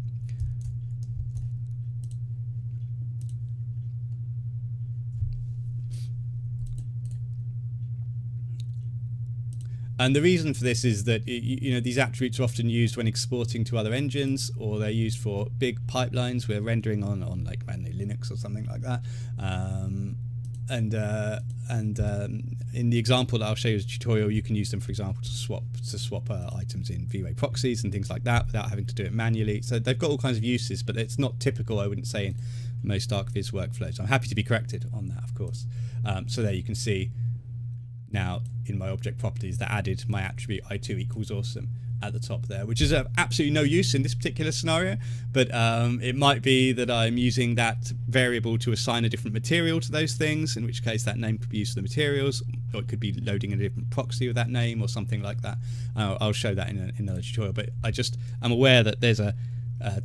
And the reason for this is that these attributes are often used when exporting to other engines, or they're used for big pipelines where rendering on like Linux or something like that. In the example that I'll show you as a tutorial, you can use them, for example, to swap items in V-Ray proxies and things like that without having to do it manually. So they've got all kinds of uses, but it's not typical, I wouldn't say, in most ArcViz workflows. I'm happy to be corrected on that, of course. So there you can see now in my object properties that added my attribute iToo equals awesome at the top there, which is absolutely no use in this particular scenario, but it might be that I'm using that variable to assign a different material to those things, in which case that name could be used for the materials, or it could be loading a different proxy with that name or something like that. I'll show that in another tutorial, but I'm aware that there's a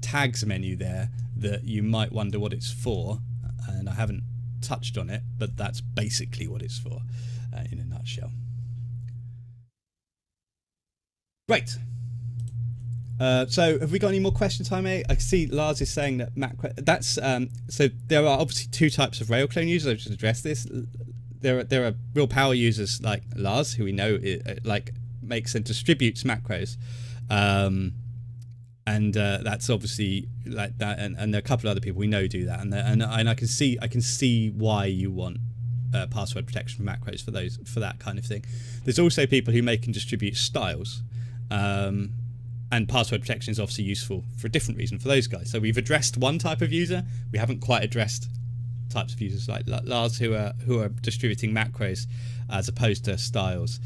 tags menu there that you might wonder what it's for, and I haven't touched on it, but that's basically what it's for in a nutshell. Great. So have we got any more questions, Jaime? I see Lars is saying that that's so there are obviously two types of RailClone users. I've just addressed this. There are real power users like Lars, who we know makes and distributes macros, and that's obviously like that, and there are a couple of other people we know do that, and I can see why you want password protection for macros for that kind of thing. There's also people who make and distribute styles, and password protection is obviously useful for a different reason for those guys. So we've addressed one type of user, we haven't quite addressed types of users like Lars who are distributing macros as opposed to styles.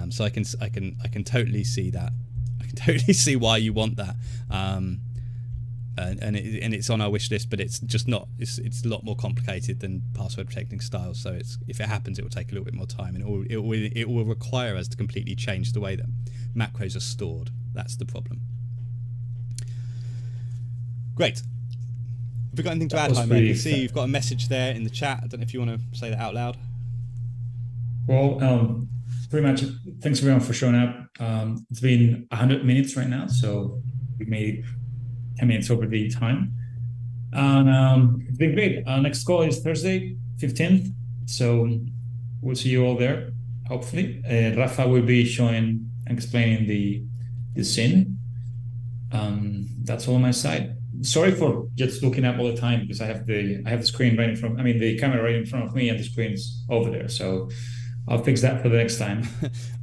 So I can totally see that. I can totally see why you want that. And it's on our wish list, but it's just not. It's a lot more complicated than password protecting styles. So if it happens, it will take a little bit more time, and it will require us to completely change the way that macros are stored. That's the problem. Great. Have we got anything to add, Jaime? You see, you've got a message there in the chat. I don't know if you want to say that out loud. Well, pretty much. Thanks everyone for showing up. It's been 100 minutes right now, so we made 10 minutes over the time. And it's been great. Our next call is Thursday, 15th. So we'll see you all there, hopefully. Rafa will be showing and explaining the scene. That's all on my side. Sorry for just looking up all the time, because I have the screen right in front. I mean, the camera right in front of me, and the screen's over there. So I'll fix that for the next time.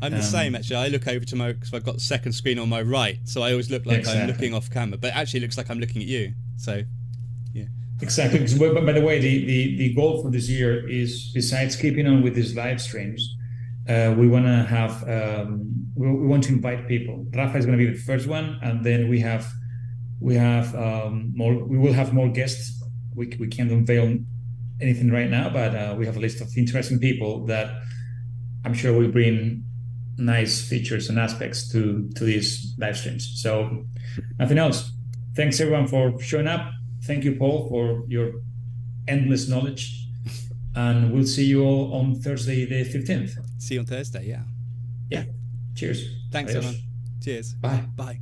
I'm the same, actually. I look over to because I've got the second screen on my right, so I always look like I'm looking off camera, but actually it looks like I'm looking at you. So, yeah. Exactly. But by the way, the goal for this year is, besides keeping on with these live streams, we want to have we want to invite people. Rafa is going to be the first one, and then we will have more guests. We can't unveil anything right now, but we have a list of interesting people that I'm sure will bring nice features and aspects to these live streams. So nothing else. Thanks everyone for showing up. Thank you, Paul, for your endless knowledge. And we'll see you all on Thursday, the 15th. See you on Thursday, yeah. Yeah. Cheers. Thanks, everyone. Cheers. Bye. Bye.